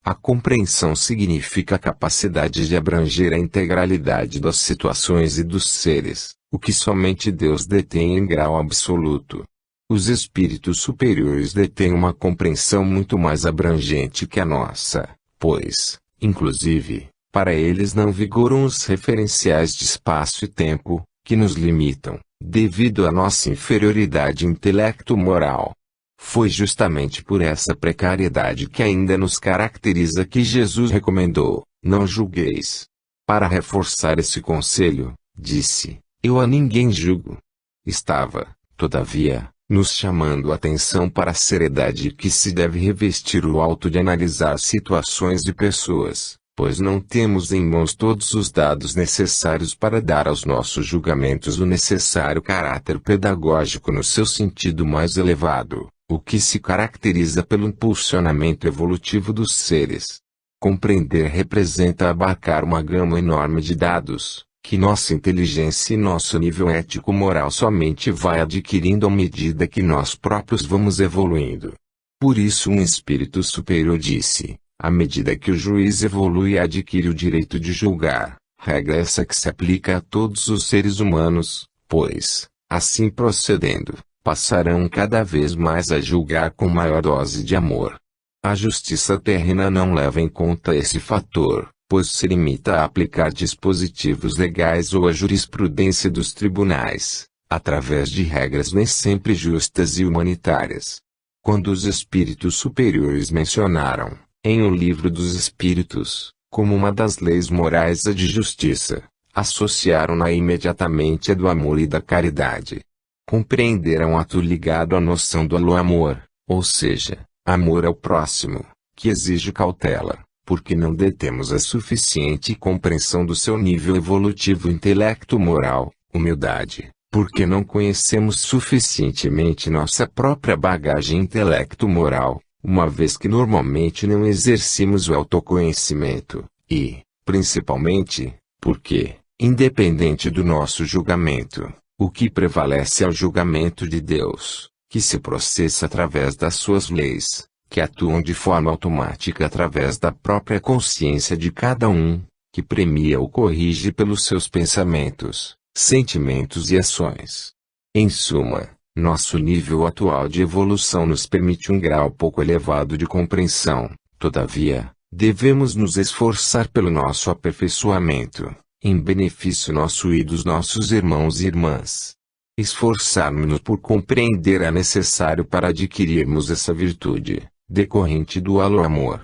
A compreensão significa a capacidade de abranger a integralidade das situações e dos seres, o que somente Deus detém em grau absoluto. Os espíritos superiores detêm uma compreensão muito mais abrangente que a nossa, pois, inclusive, para eles não vigoram os referenciais de espaço e tempo, que nos limitam, devido à nossa inferioridade intelecto-moral. Foi justamente por essa precariedade que ainda nos caracteriza que Jesus recomendou: não julgueis. Para reforçar esse conselho, disse: eu a ninguém julgo. Estava, todavia, nos chamando a atenção para a seriedade que se deve revestir o auto de analisar situações e pessoas, pois não temos em mãos todos os dados necessários para dar aos nossos julgamentos o necessário caráter pedagógico no seu sentido mais elevado, o que se caracteriza pelo impulsionamento evolutivo dos seres. Compreender representa abarcar uma gama enorme de dados, que nossa inteligência e nosso nível ético-moral somente vai adquirindo à medida que nós próprios vamos evoluindo. Por isso um espírito superior disse: à medida que o juiz evolui e adquire o direito de julgar, regra essa que se aplica a todos os seres humanos, pois, assim procedendo, passarão cada vez mais a julgar com maior dose de amor. A justiça terrena não leva em conta esse fator, pois se limita a aplicar dispositivos legais ou a jurisprudência dos tribunais, através de regras nem sempre justas e humanitárias. Quando os espíritos superiores mencionaram, em O Livro dos Espíritos, como uma das leis morais a de justiça, associaram-na imediatamente a do amor e da caridade. Compreenderam ato ligado à noção do amor, ou seja, amor ao próximo, que exige cautela, porque não detemos a suficiente compreensão do seu nível evolutivo intelecto-moral, humildade, porque não conhecemos suficientemente nossa própria bagagem intelecto-moral, uma vez que normalmente não exercemos o autoconhecimento, e, principalmente, porque, independente do nosso julgamento, o que prevalece é o julgamento de Deus, que se processa através das suas leis, que atuam de forma automática através da própria consciência de cada um, que premia ou corrige pelos seus pensamentos, sentimentos e ações. Em suma, nosso nível atual de evolução nos permite um grau pouco elevado de compreensão, todavia, devemos nos esforçar pelo nosso aperfeiçoamento, em benefício nosso e dos nossos irmãos e irmãs. Esforçarmos-nos por compreender é necessário para adquirirmos essa virtude, decorrente do amor.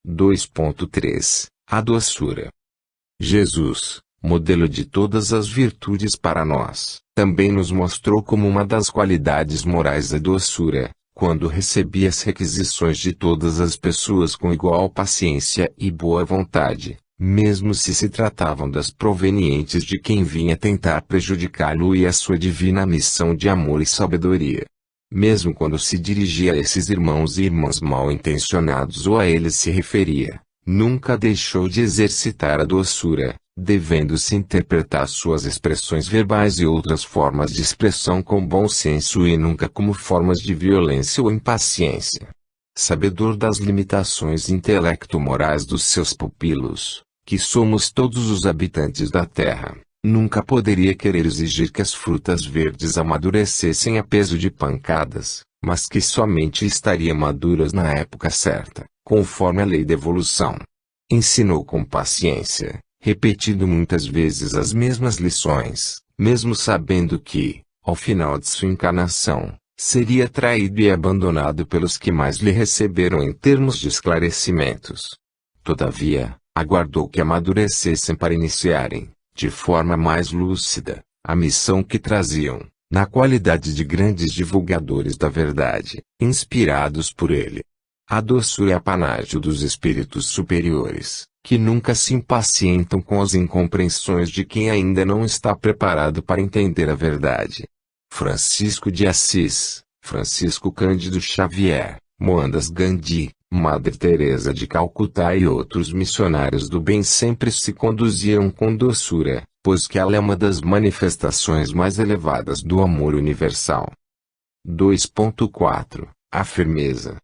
2.3 A doçura. Jesus, modelo de todas as virtudes para nós, também nos mostrou como uma das qualidades morais a doçura, quando recebia as requisições de todas as pessoas com igual paciência e boa vontade, mesmo se tratavam das provenientes de quem vinha tentar prejudicá-lo e a sua divina missão de amor e sabedoria. Mesmo quando se dirigia a esses irmãos e irmãs mal intencionados ou a eles se referia, nunca deixou de exercitar a doçura, devendo-se interpretar suas expressões verbais e outras formas de expressão com bom senso e nunca como formas de violência ou impaciência. Sabedor das limitações intelecto-morais dos seus pupilos, que somos todos os habitantes da terra, nunca poderia querer exigir que as frutas verdes amadurecessem a peso de pancadas, mas que somente estariam maduras na época certa, conforme a lei da evolução. Ensinou com paciência, repetindo muitas vezes as mesmas lições, mesmo sabendo que, ao final de sua encarnação, seria traído e abandonado pelos que mais lhe receberam em termos de esclarecimentos. Todavia, aguardou que amadurecessem para iniciarem, de forma mais lúcida, a missão que traziam, na qualidade de grandes divulgadores da verdade, inspirados por ele. A doçura é apanágio dos espíritos superiores, que nunca se impacientam com as incompreensões de quem ainda não está preparado para entender a verdade. Francisco de Assis, Francisco Cândido Xavier, Mohandas Gandhi, Madre Teresa de Calcutá e outros missionários do bem sempre se conduziram com doçura, pois que ela é uma das manifestações mais elevadas do amor universal. 2.4 A firmeza.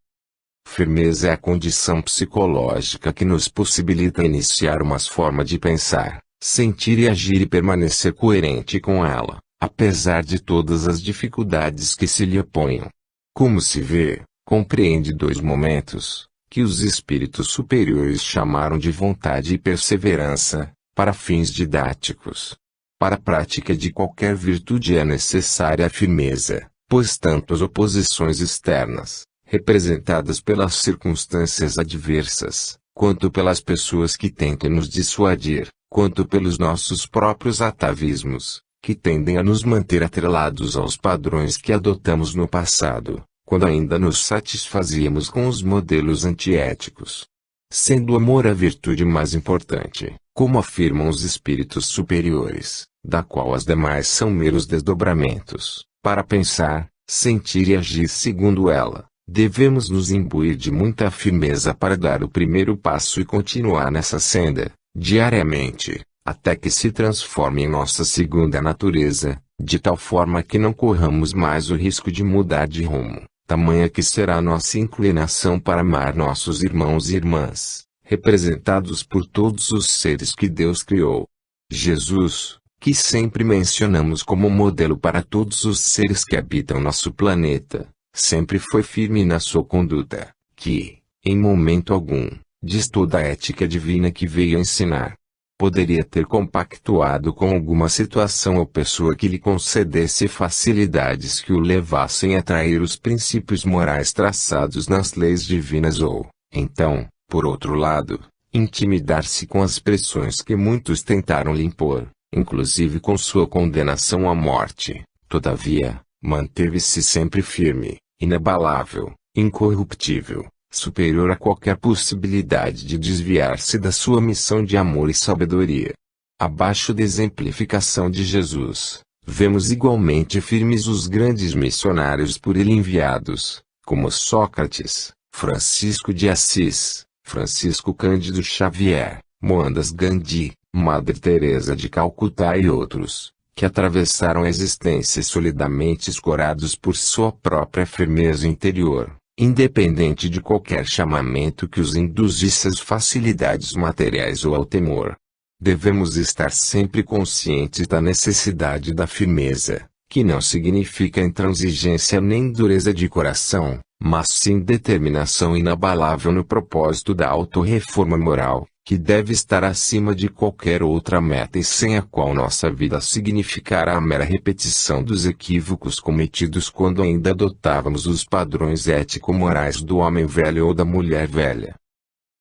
Firmeza é a condição psicológica que nos possibilita iniciar uma forma de pensar, sentir e agir e permanecer coerente com ela, apesar de todas as dificuldades que se lhe oponham. Como se vê, compreende dois momentos, que os espíritos superiores chamaram de vontade e perseverança, para fins didáticos. Para a prática de qualquer virtude é necessária a firmeza, pois tanto as oposições externas, representadas pelas circunstâncias adversas, quanto pelas pessoas que tentam nos dissuadir, quanto pelos nossos próprios atavismos, que tendem a nos manter atrelados aos padrões que adotamos no passado, quando ainda nos satisfazíamos com os modelos antiéticos. Sendo o amor a virtude mais importante, como afirmam os espíritos superiores, da qual as demais são meros desdobramentos, para pensar, sentir e agir segundo ela, devemos nos imbuir de muita firmeza para dar o primeiro passo e continuar nessa senda, diariamente, até que se transforme em nossa segunda natureza, de tal forma que não corramos mais o risco de mudar de rumo, tamanha que será nossa inclinação para amar nossos irmãos e irmãs, representados por todos os seres que Deus criou. Jesus, que sempre mencionamos como modelo para todos os seres que habitam nosso planeta, sempre foi firme na sua conduta, que, em momento algum, distou da ética divina que veio ensinar. Poderia ter compactuado com alguma situação ou pessoa que lhe concedesse facilidades que o levassem a trair os princípios morais traçados nas leis divinas ou, então, por outro lado, intimidar-se com as pressões que muitos tentaram lhe impor, inclusive com sua condenação à morte. Todavia, manteve-se sempre firme, inabalável, incorruptível, superior a qualquer possibilidade de desviar-se da sua missão de amor e sabedoria. Abaixo da exemplificação de Jesus, vemos igualmente firmes os grandes missionários por ele enviados, como Sócrates, Francisco de Assis, Francisco Cândido Xavier, Mohandas Gandhi, Madre Teresa de Calcutá e outros, que atravessaram a existência solidamente escorados por sua própria firmeza interior, independente de qualquer chamamento que os induzisse às facilidades materiais ou ao temor. Devemos estar sempre conscientes da necessidade da firmeza, que não significa intransigência nem dureza de coração, mas sim determinação inabalável no propósito da autorreforma moral, que deve estar acima de qualquer outra meta e sem a qual nossa vida significará a mera repetição dos equívocos cometidos quando ainda adotávamos os padrões ético-morais do homem velho ou da mulher velha.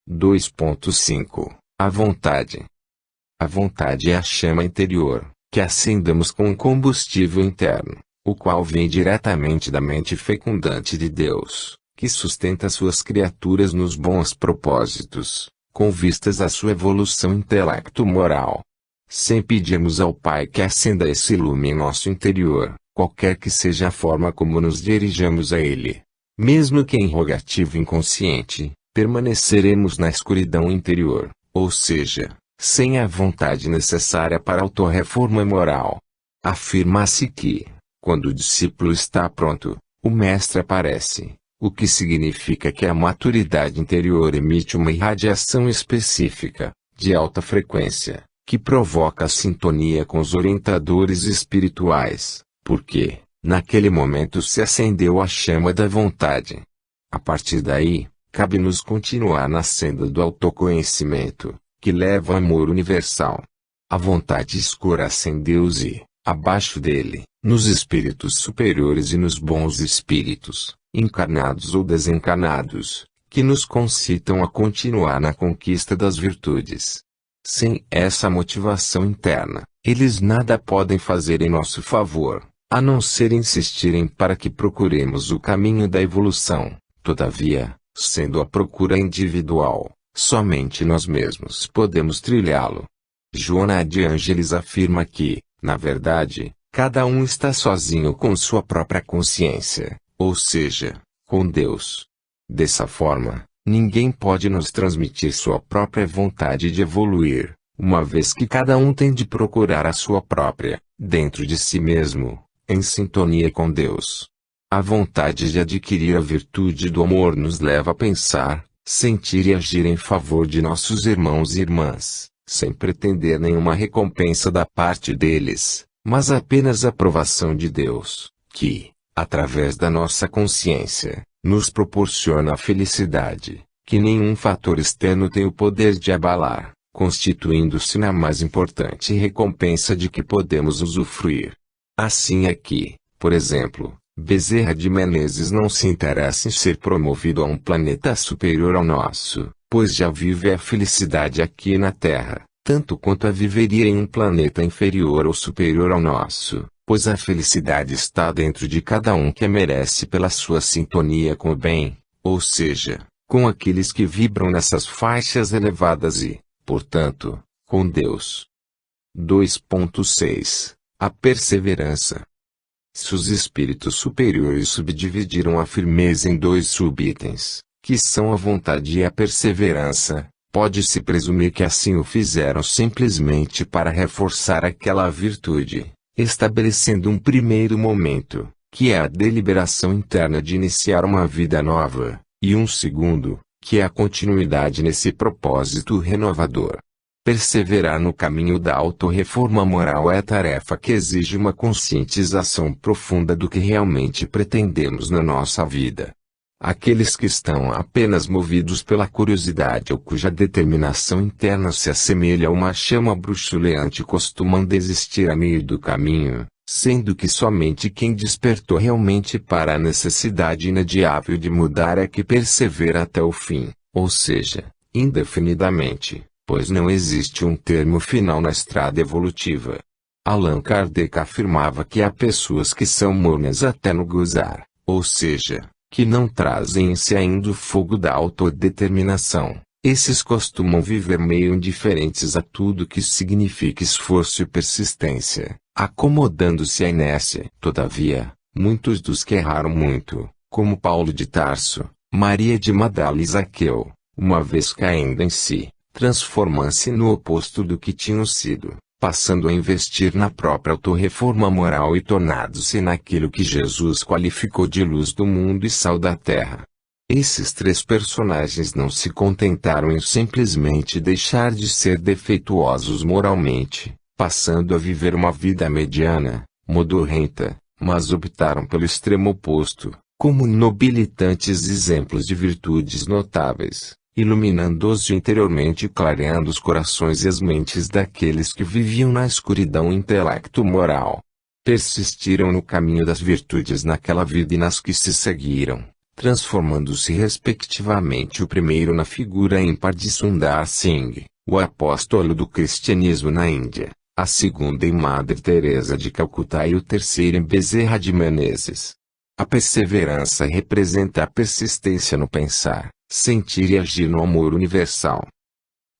2.5 A vontade. A vontade é a chama interior, que acendemos com um combustível interno, o qual vem diretamente da mente fecundante de Deus, que sustenta suas criaturas nos bons propósitos, com vistas à sua evolução intelecto-moral. Sem pedirmos ao Pai que acenda esse lume em nosso interior, qualquer que seja a forma como nos dirigamos a Ele, mesmo que em rogativo inconsciente, permaneceremos na escuridão interior, ou seja, sem a vontade necessária para a autorreforma moral. Afirma-se que, quando o discípulo está pronto, o mestre aparece, o que significa que a maturidade interior emite uma irradiação específica, de alta frequência, que provoca a sintonia com os orientadores espirituais, porque, naquele momento se acendeu a chama da vontade. A partir daí, cabe-nos continuar na senda do autoconhecimento, que leva ao amor universal. A vontade escura acendeu-se, abaixo dele, nos espíritos superiores e nos bons espíritos, encarnados ou desencarnados, que nos concitam a continuar na conquista das virtudes. Sem essa motivação interna, eles nada podem fazer em nosso favor, a não ser insistirem para que procuremos o caminho da evolução. Todavia, sendo a procura individual, somente nós mesmos podemos trilhá-lo. Joana de Ângeles afirma que, na verdade, cada um está sozinho com sua própria consciência, ou seja, com Deus. Dessa forma, ninguém pode nos transmitir sua própria vontade de evoluir, uma vez que cada um tem de procurar a sua própria, dentro de si mesmo, em sintonia com Deus. A vontade de adquirir a virtude do amor nos leva a pensar, sentir e agir em favor de nossos irmãos e irmãs, sem pretender nenhuma recompensa da parte deles, mas apenas a aprovação de Deus, que, através da nossa consciência, nos proporciona a felicidade, que nenhum fator externo tem o poder de abalar, constituindo-se na mais importante recompensa de que podemos usufruir. Assim é que, por exemplo, Bezerra de Menezes não se interessa em ser promovido a um planeta superior ao nosso, pois já vive a felicidade aqui na Terra, tanto quanto a viveria em um planeta inferior ou superior ao nosso, pois a felicidade está dentro de cada um que a merece pela sua sintonia com o bem, ou seja, com aqueles que vibram nessas faixas elevadas e, portanto, com Deus. 2.6 A perseverança. Se os espíritos superiores subdividiram a firmeza em dois subitens, que são a vontade e a perseverança, pode-se presumir que assim o fizeram simplesmente para reforçar aquela virtude, estabelecendo um primeiro momento, que é a deliberação interna de iniciar uma vida nova, e um segundo, que é a continuidade nesse propósito renovador. Perseverar no caminho da autorreforma moral é tarefa que exige uma conscientização profunda do que realmente pretendemos na nossa vida. Aqueles que estão apenas movidos pela curiosidade ou cuja determinação interna se assemelha a uma chama bruxuleante costumam desistir a meio do caminho, sendo que somente quem despertou realmente para a necessidade inadiável de mudar é que persevera até o fim, ou seja, indefinidamente, pois não existe um termo final na estrada evolutiva. Allan Kardec afirmava que há pessoas que são mornas até no gozar, ou seja, que não trazem em si ainda o fogo da autodeterminação. Esses costumam viver meio indiferentes a tudo que significa esforço e persistência, acomodando-se à inércia. Todavia, muitos dos que erraram muito, como Paulo de Tarso, Maria de Magdala e Zaqueu, uma vez caindo em si, transformam-se no oposto do que tinham sido, passando a investir na própria autorreforma moral e tornando-se naquilo que Jesus qualificou de luz do mundo e sal da terra. Esses três personagens não se contentaram em simplesmente deixar de ser defeituosos moralmente, passando a viver uma vida mediana, modorrenta, mas optaram pelo extremo oposto, como nobilitantes exemplos de virtudes notáveis, iluminando-os interiormente e clareando os corações e as mentes daqueles que viviam na escuridão intelecto-moral. Persistiram no caminho das virtudes naquela vida e nas que se seguiram, transformando-se respectivamente o primeiro na figura ímpar de Sundar Singh, o apóstolo do cristianismo na Índia, a segunda em Madre Teresa de Calcutá e o terceiro em Bezerra de Menezes. A perseverança representa a persistência no pensar, sentir e agir no amor universal.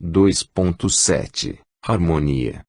2.7 Harmonia.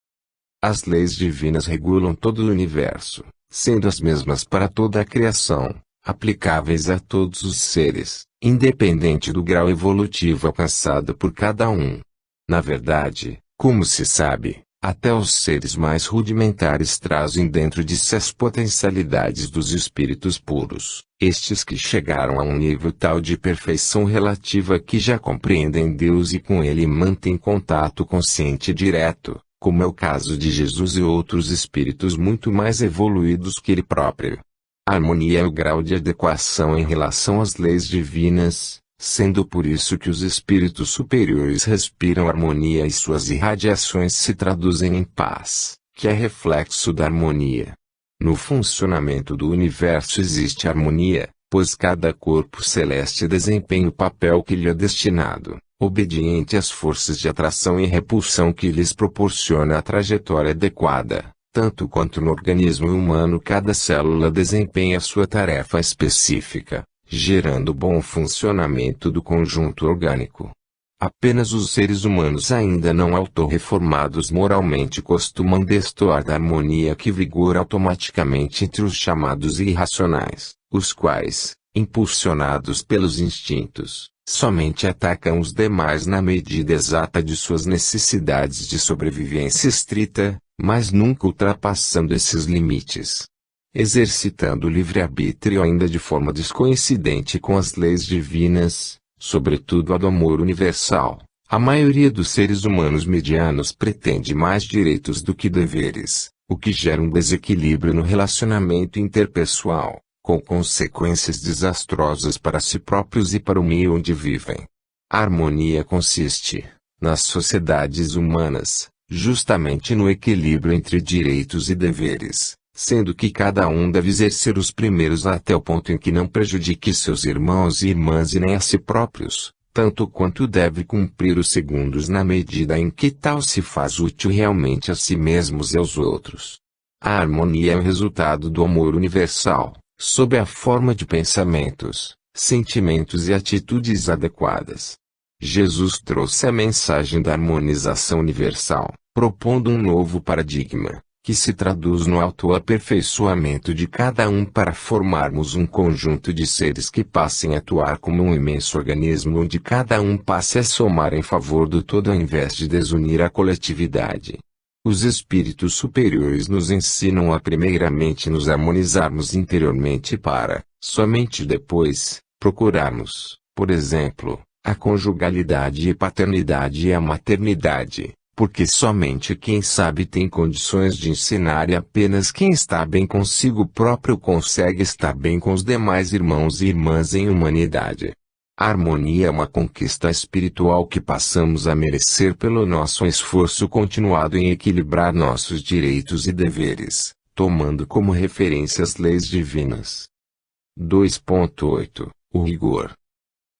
As leis divinas regulam todo o universo, sendo as mesmas para toda a criação, aplicáveis a todos os seres, independente do grau evolutivo alcançado por cada um. Na verdade, como se sabe, até os seres mais rudimentares trazem dentro de si as potencialidades dos espíritos puros, estes que chegaram a um nível tal de perfeição relativa que já compreendem Deus e com ele mantêm contato consciente direto, como é o caso de Jesus e outros espíritos muito mais evoluídos que ele próprio. A harmonia é o grau de adequação em relação às leis divinas, sendo por isso que os espíritos superiores respiram harmonia e suas irradiações se traduzem em paz, que é reflexo da harmonia. No funcionamento do universo existe harmonia, pois cada corpo celeste desempenha o papel que lhe é destinado, obediente às forças de atração e repulsão que lhes proporciona a trajetória adequada. Tanto quanto no organismo humano cada célula desempenha sua tarefa específica, gerando bom funcionamento do conjunto orgânico. Apenas os seres humanos ainda não autorreformados moralmente costumam destoar da harmonia que vigora automaticamente entre os chamados irracionais, os quais, impulsionados pelos instintos, somente atacam os demais na medida exata de suas necessidades de sobrevivência estrita, mas nunca ultrapassando esses limites. Exercitando o livre-arbítrio ainda de forma descoincidente com as leis divinas, sobretudo a do amor universal, a maioria dos seres humanos medianos pretende mais direitos do que deveres, o que gera um desequilíbrio no relacionamento interpessoal, com consequências desastrosas para si próprios e para o meio onde vivem. A harmonia consiste, nas sociedades humanas, justamente no equilíbrio entre direitos e deveres, sendo que cada um deve exercer os primeiros até o ponto em que não prejudique seus irmãos e irmãs e nem a si próprios, tanto quanto deve cumprir os segundos na medida em que tal se faz útil realmente a si mesmos e aos outros. A harmonia é o resultado do amor universal, sob a forma de pensamentos, sentimentos e atitudes adequadas. Jesus trouxe a mensagem da harmonização universal, propondo um novo paradigma, que se traduz no autoaperfeiçoamento de cada um para formarmos um conjunto de seres que passem a atuar como um imenso organismo onde cada um passe a somar em favor do todo ao invés de desunir a coletividade. Os espíritos superiores nos ensinam a primeiramente nos harmonizarmos interiormente para, somente depois, procurarmos, por exemplo, a conjugalidade e paternidade e a maternidade, porque somente quem sabe tem condições de ensinar e apenas quem está bem consigo próprio consegue estar bem com os demais irmãos e irmãs em humanidade. A harmonia é uma conquista espiritual que passamos a merecer pelo nosso esforço continuado em equilibrar nossos direitos e deveres, tomando como referência as leis divinas. 2.8 O rigor.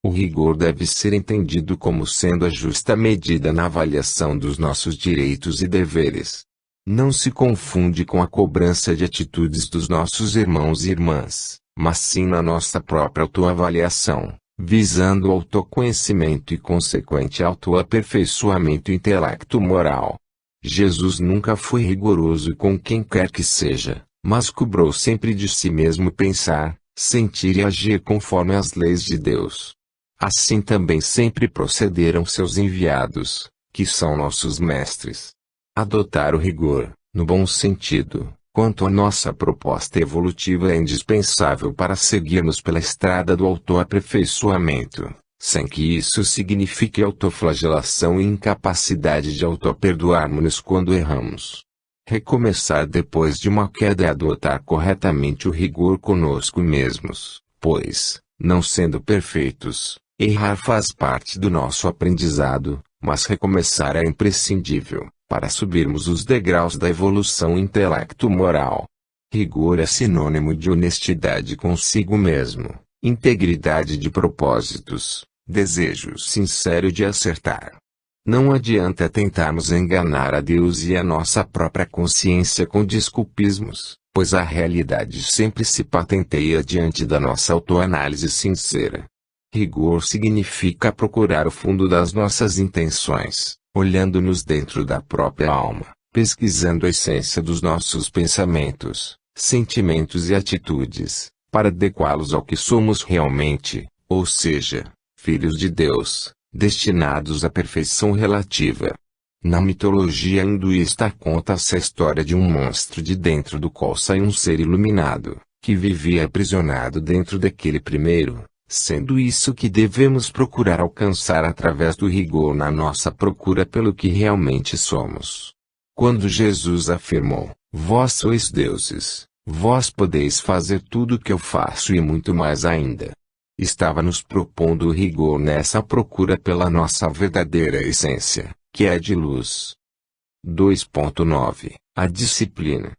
O rigor deve ser entendido como sendo a justa medida na avaliação dos nossos direitos e deveres. Não se confunde com a cobrança de atitudes dos nossos irmãos e irmãs, mas sim na nossa própria autoavaliação, visando o autoconhecimento e consequente autoaperfeiçoamento intelecto-moral. Jesus nunca foi rigoroso com quem quer que seja, mas cobrou sempre de si mesmo pensar, sentir e agir conforme as leis de Deus. Assim também sempre procederam seus enviados, que são nossos mestres. Adotar o rigor, no bom sentido, quanto à nossa proposta evolutiva é indispensável para seguirmos pela estrada do autoaperfeiçoamento, sem que isso signifique autoflagelação e incapacidade de autoperdoarmos-nos quando erramos. Recomeçar depois de uma queda é adotar corretamente o rigor conosco mesmos, pois, não sendo perfeitos, errar faz parte do nosso aprendizado, mas recomeçar é imprescindível, para subirmos os degraus da evolução intelecto-moral. Rigor é sinônimo de honestidade consigo mesmo, integridade de propósitos, desejo sincero de acertar. Não adianta tentarmos enganar a Deus e a nossa própria consciência com desculpismos, pois a realidade sempre se patenteia diante da nossa autoanálise sincera. Rigor significa procurar o fundo das nossas intenções, olhando-nos dentro da própria alma, pesquisando a essência dos nossos pensamentos, sentimentos e atitudes, para adequá-los ao que somos realmente, ou seja, filhos de Deus, destinados à perfeição relativa. Na mitologia hinduísta conta-se a história de um monstro de dentro do qual sai um ser iluminado, que vivia aprisionado dentro daquele primeiro, sendo isso que devemos procurar alcançar através do rigor na nossa procura pelo que realmente somos. Quando Jesus afirmou, "Vós sois deuses, vós podeis fazer tudo o que eu faço e muito mais ainda", estava nos propondo o rigor nessa procura pela nossa verdadeira essência, que é de luz. 2.9 A disciplina.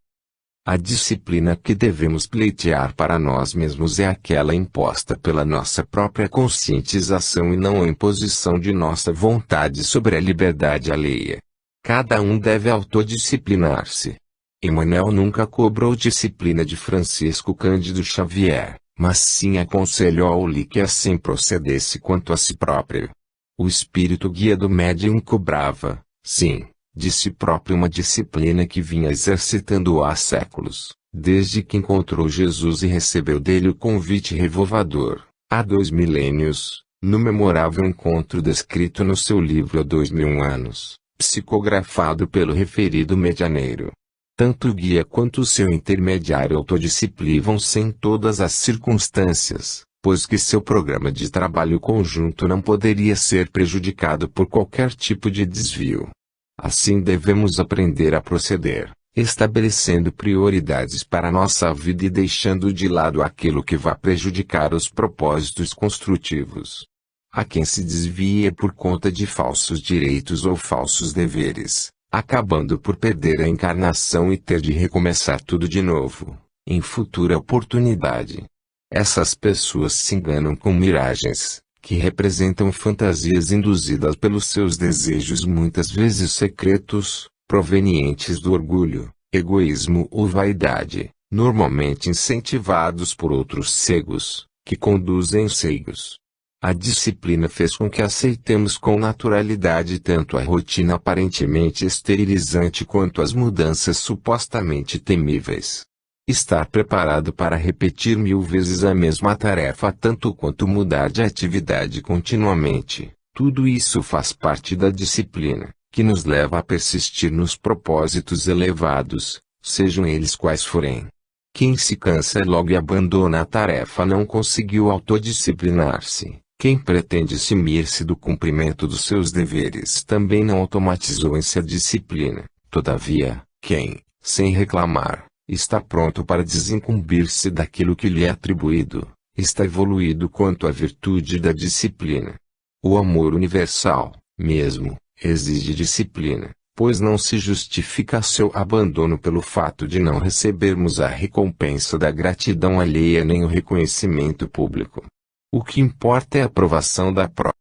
A disciplina que devemos pleitear para nós mesmos é aquela imposta pela nossa própria conscientização e não a imposição de nossa vontade sobre a liberdade alheia. Cada um deve autodisciplinar-se. Emmanuel nunca cobrou disciplina de Francisco Cândido Xavier, mas sim aconselhou-lhe que assim procedesse quanto a si próprio. O espírito guia do médium cobrava, sim, de si próprio uma disciplina que vinha exercitando há séculos, desde que encontrou Jesus e recebeu dele o convite renovador, há 2 milênios, no memorável encontro descrito no seu livro Há 2001 anos, psicografado pelo referido medianeiro. Tanto o guia quanto o seu intermediário autodisciplivam-se em todas as circunstâncias, pois que seu programa de trabalho conjunto não poderia ser prejudicado por qualquer tipo de desvio. Assim devemos aprender a proceder, estabelecendo prioridades para nossa vida e deixando de lado aquilo que vá prejudicar os propósitos construtivos. A quem se desvia por conta de falsos direitos ou falsos deveres, acabando por perder a encarnação e ter de recomeçar tudo de novo, em futura oportunidade. Essas pessoas se enganam com miragens, que representam fantasias induzidas pelos seus desejos muitas vezes secretos, provenientes do orgulho, egoísmo ou vaidade, normalmente incentivados por outros cegos, que conduzem cegos. A disciplina fez com que aceitemos com naturalidade tanto a rotina aparentemente esterilizante quanto as mudanças supostamente temíveis. Estar preparado para repetir 1000 vezes a mesma tarefa tanto quanto mudar de atividade continuamente, tudo isso faz parte da disciplina, que nos leva a persistir nos propósitos elevados, sejam eles quais forem. Quem se cansa logo e abandona a tarefa não conseguiu autodisciplinar-se, Quem pretende eximir-se do cumprimento dos seus deveres também não automatizou-se a disciplina. Todavia, quem, sem reclamar, está pronto para desincumbir-se daquilo que lhe é atribuído, está evoluído quanto à virtude da disciplina. O amor universal, mesmo, exige disciplina, pois não se justifica seu abandono pelo fato de não recebermos a recompensa da gratidão alheia nem o reconhecimento público. O que importa é a aprovação da prova.